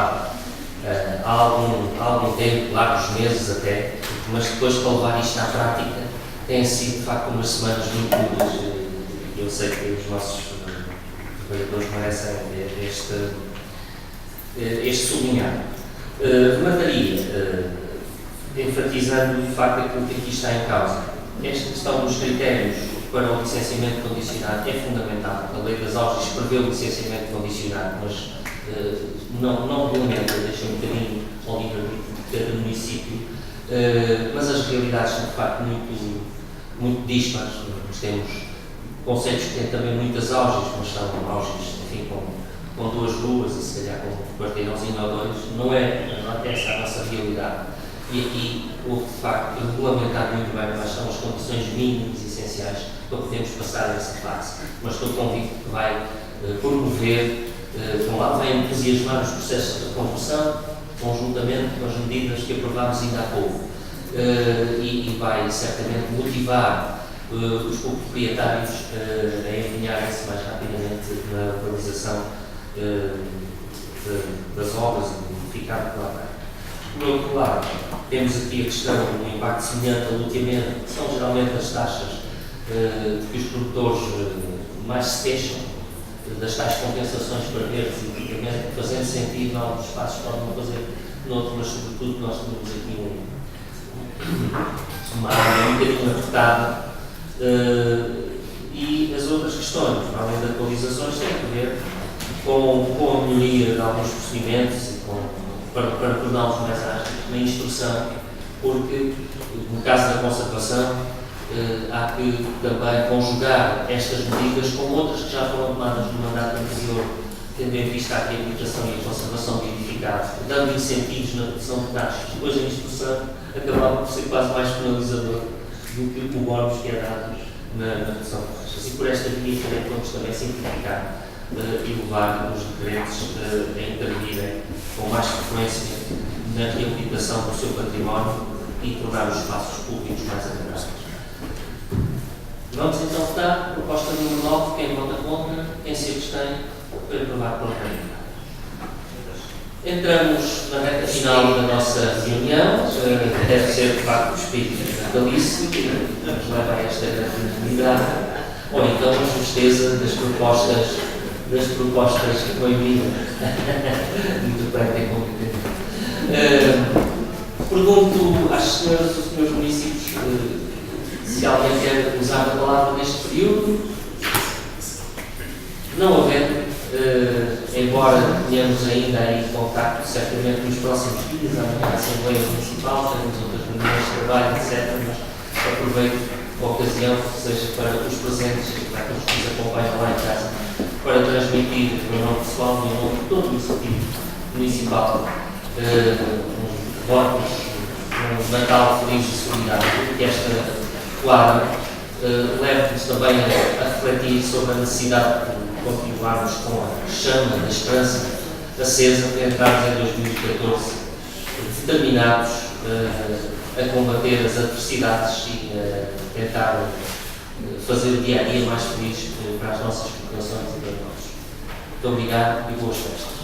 há algum tempo, largos meses até, mas depois para levar isto à prática tem sido de facto umas semanas muito duras e eu sei que os nossos vereadores merecem este sublinhar. Remataria, enfatizando de facto aquilo que aqui está em causa. Esta questão dos critérios para o licenciamento condicionado é fundamental. A Lei das Auges prevê o licenciamento condicionado, mas não regulamenta, deixa um bocadinho ao livre-arbítrio de cada município, mas as realidades são de facto muito dispares. Nós temos concelhos que têm também muitas auges, mas são auges, enfim, com 2 ruas e se calhar com um quarteirãozinho ou 2, não é essa a nossa realidade. E aqui houve de facto regulamentar muito bem quais são as condições mínimas e essenciais para podermos passar essa fase. Mas estou convicto que vai promover, por um lado, vai entusiasmar os processos de conversão, conjuntamente com as medidas que aprovámos ainda há pouco, e vai certamente motivar os proprietários a empenharem-se mais rapidamente na realização das obras e ficar por lá. Por outro lado, temos aqui a questão do impacto semelhante ao loteamento, que são geralmente as taxas que os produtores mais se queixam, das tais compensações para verdes e equipamento, fazendo sentido em alguns espaços, podem não fazer noutros, mas sobretudo nós temos aqui uma área um bocadinho apertada. E as outras questões, além de atualizações, têm a ver com a melhoria de alguns procedimentos e para torná-los mais ágeis na instrução, porque no caso da conservação há que também conjugar estas medidas com outras que já foram tomadas no mandato anterior, tendo em vista a reabilitação e a conservação de edificados, dando incentivos na redução de taxas. Depois a instrução acabava por ser quase mais penalizador do que o bónus que é dado na redução de taxas. E por esta via vamos também simplificar e levar os requerentes a intervirem com mais frequência na reabilitação do seu património e tornar os espaços públicos mais agradáveis. Vamos então votar. Proposta número 9. Quem vota contra? Quem se abstém? Foi aprovado pela unanimidade. Entramos na reta final da nossa reunião. Deve ser de facto o espírito natalício que nos leva a esta grande unanimidade, ou então a justeza das propostas que foi vindo. Muito bem, tem compreensão. Pergunto às senhoras e aos senhores municípios se alguém quer usar a palavra neste período. Não havendo, embora tenhamos ainda aí contacto, certamente nos próximos dias, amanhã a Assembleia Municipal, temos outras reuniões de trabalho, etc., mas aproveito a ocasião, seja para os presentes e para aqueles que nos acompanham lá em casa, para transmitir o meu nome pessoal e o nome de todo o Executivo Municipal votos, um Natal feliz e solidário, que esta quadra leve-nos também a refletir sobre a necessidade de continuarmos com a chama da esperança acesa para entrarmos em 2014 determinados a combater as adversidades e a tentar fazer o dia a dia mais feliz para as nossas populações e para nós. Muito obrigado e boas festas.